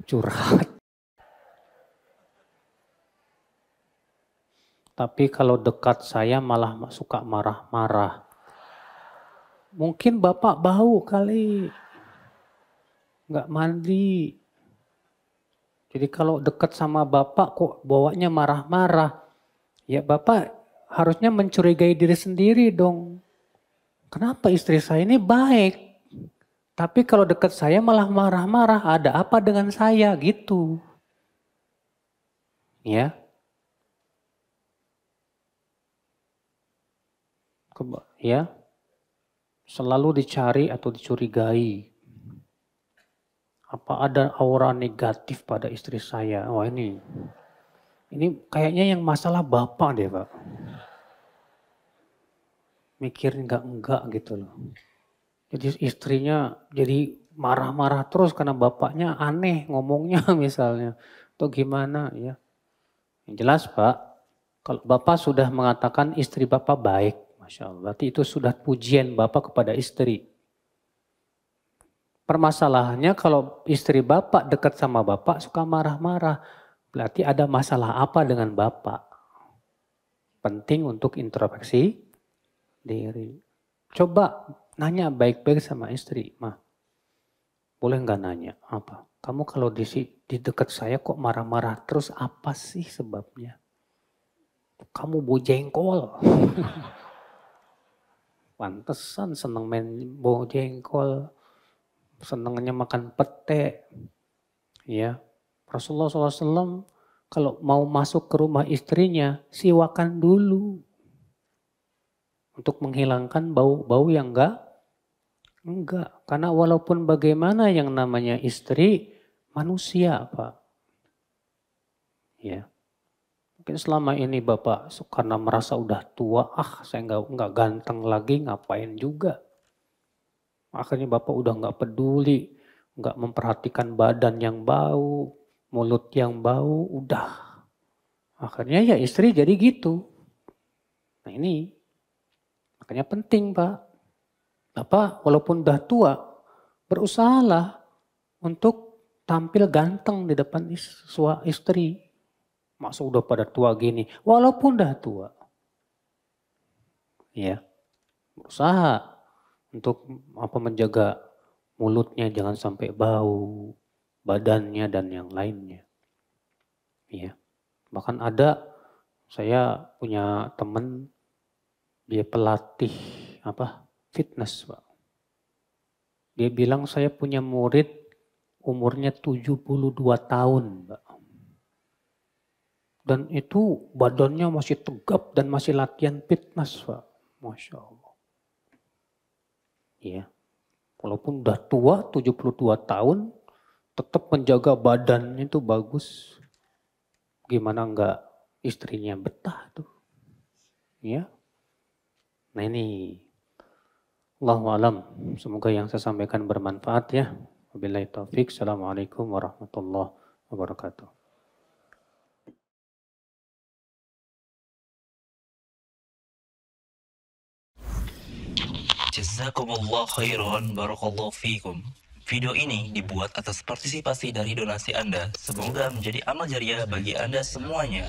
Curhat. Tapi kalau dekat saya malah suka marah-marah. Mungkin bapak bau kali. Nggak mandi. Jadi kalau dekat sama bapak kok bawanya marah-marah. Ya bapak harusnya mencurigai diri sendiri dong. Kenapa istri saya ini baik? Tapi kalau dekat saya malah marah-marah. Ada apa dengan saya gitu. Ya. Ya. Selalu dicari atau dicurigai. Apa ada aura negatif pada istri saya? Wah ini kayaknya yang masalah bapak deh Pak. Mikir enggak gitu loh. Jadi istrinya jadi marah-marah terus karena bapaknya aneh ngomongnya misalnya. Atau gimana ya. Yang jelas Pak, kalau bapak sudah mengatakan istri bapak baik. Masya Allah, berarti itu sudah pujian bapak kepada istri. Permasalahannya kalau istri bapak dekat sama bapak suka marah-marah. Berarti ada masalah apa dengan bapak? Penting untuk introspeksi diri. Coba nanya baik-baik sama istri. Mah, boleh nggak nanya apa? Kamu kalau di dekat saya kok marah-marah terus, apa sih sebabnya? Kamu bojengkol. Pantesan seneng main bojengkol. Senengnya makan pete. Ya, Rasulullah SAW kalau mau masuk ke rumah istrinya, siwakan dulu. Untuk menghilangkan bau-bau yang enggak. Karena walaupun bagaimana yang namanya istri, manusia Pak. Ya. Mungkin selama ini Bapak karena merasa udah tua, saya enggak ganteng lagi, ngapain juga. Akhirnya Bapak udah enggak peduli, enggak memperhatikan badan yang bau, mulut yang bau, udah. Akhirnya ya istri jadi gitu. Nah ini, makanya penting Pak. Bapak walaupun udah tua, berusahalah untuk tampil ganteng di depan istri. Masa udah pada tua gini, walaupun udah tua. Ya, berusaha untuk menjaga mulutnya jangan sampai bau, badannya dan yang lainnya. Ya. Bahkan saya punya teman dia pelatih fitness, Pak. Dia bilang saya punya murid umurnya 72 tahun, Pak. Dan itu badannya masih tegap dan masih latihan fitness, Pak. Masya Allah. Iya. Walaupun udah tua, 72 tahun, tetap menjaga badannya itu bagus. Gimana enggak istrinya betah tuh. Ya. Nah ini, Allahu alam. Semoga yang saya sampaikan bermanfaat ya. Wabillahi taufik. Assalamualaikum warahmatullahi wabarakatuh. Jazakumullah khairan, barakallahu fikum. Video ini dibuat atas partisipasi dari donasi Anda. Semoga menjadi amal jariah bagi Anda semuanya.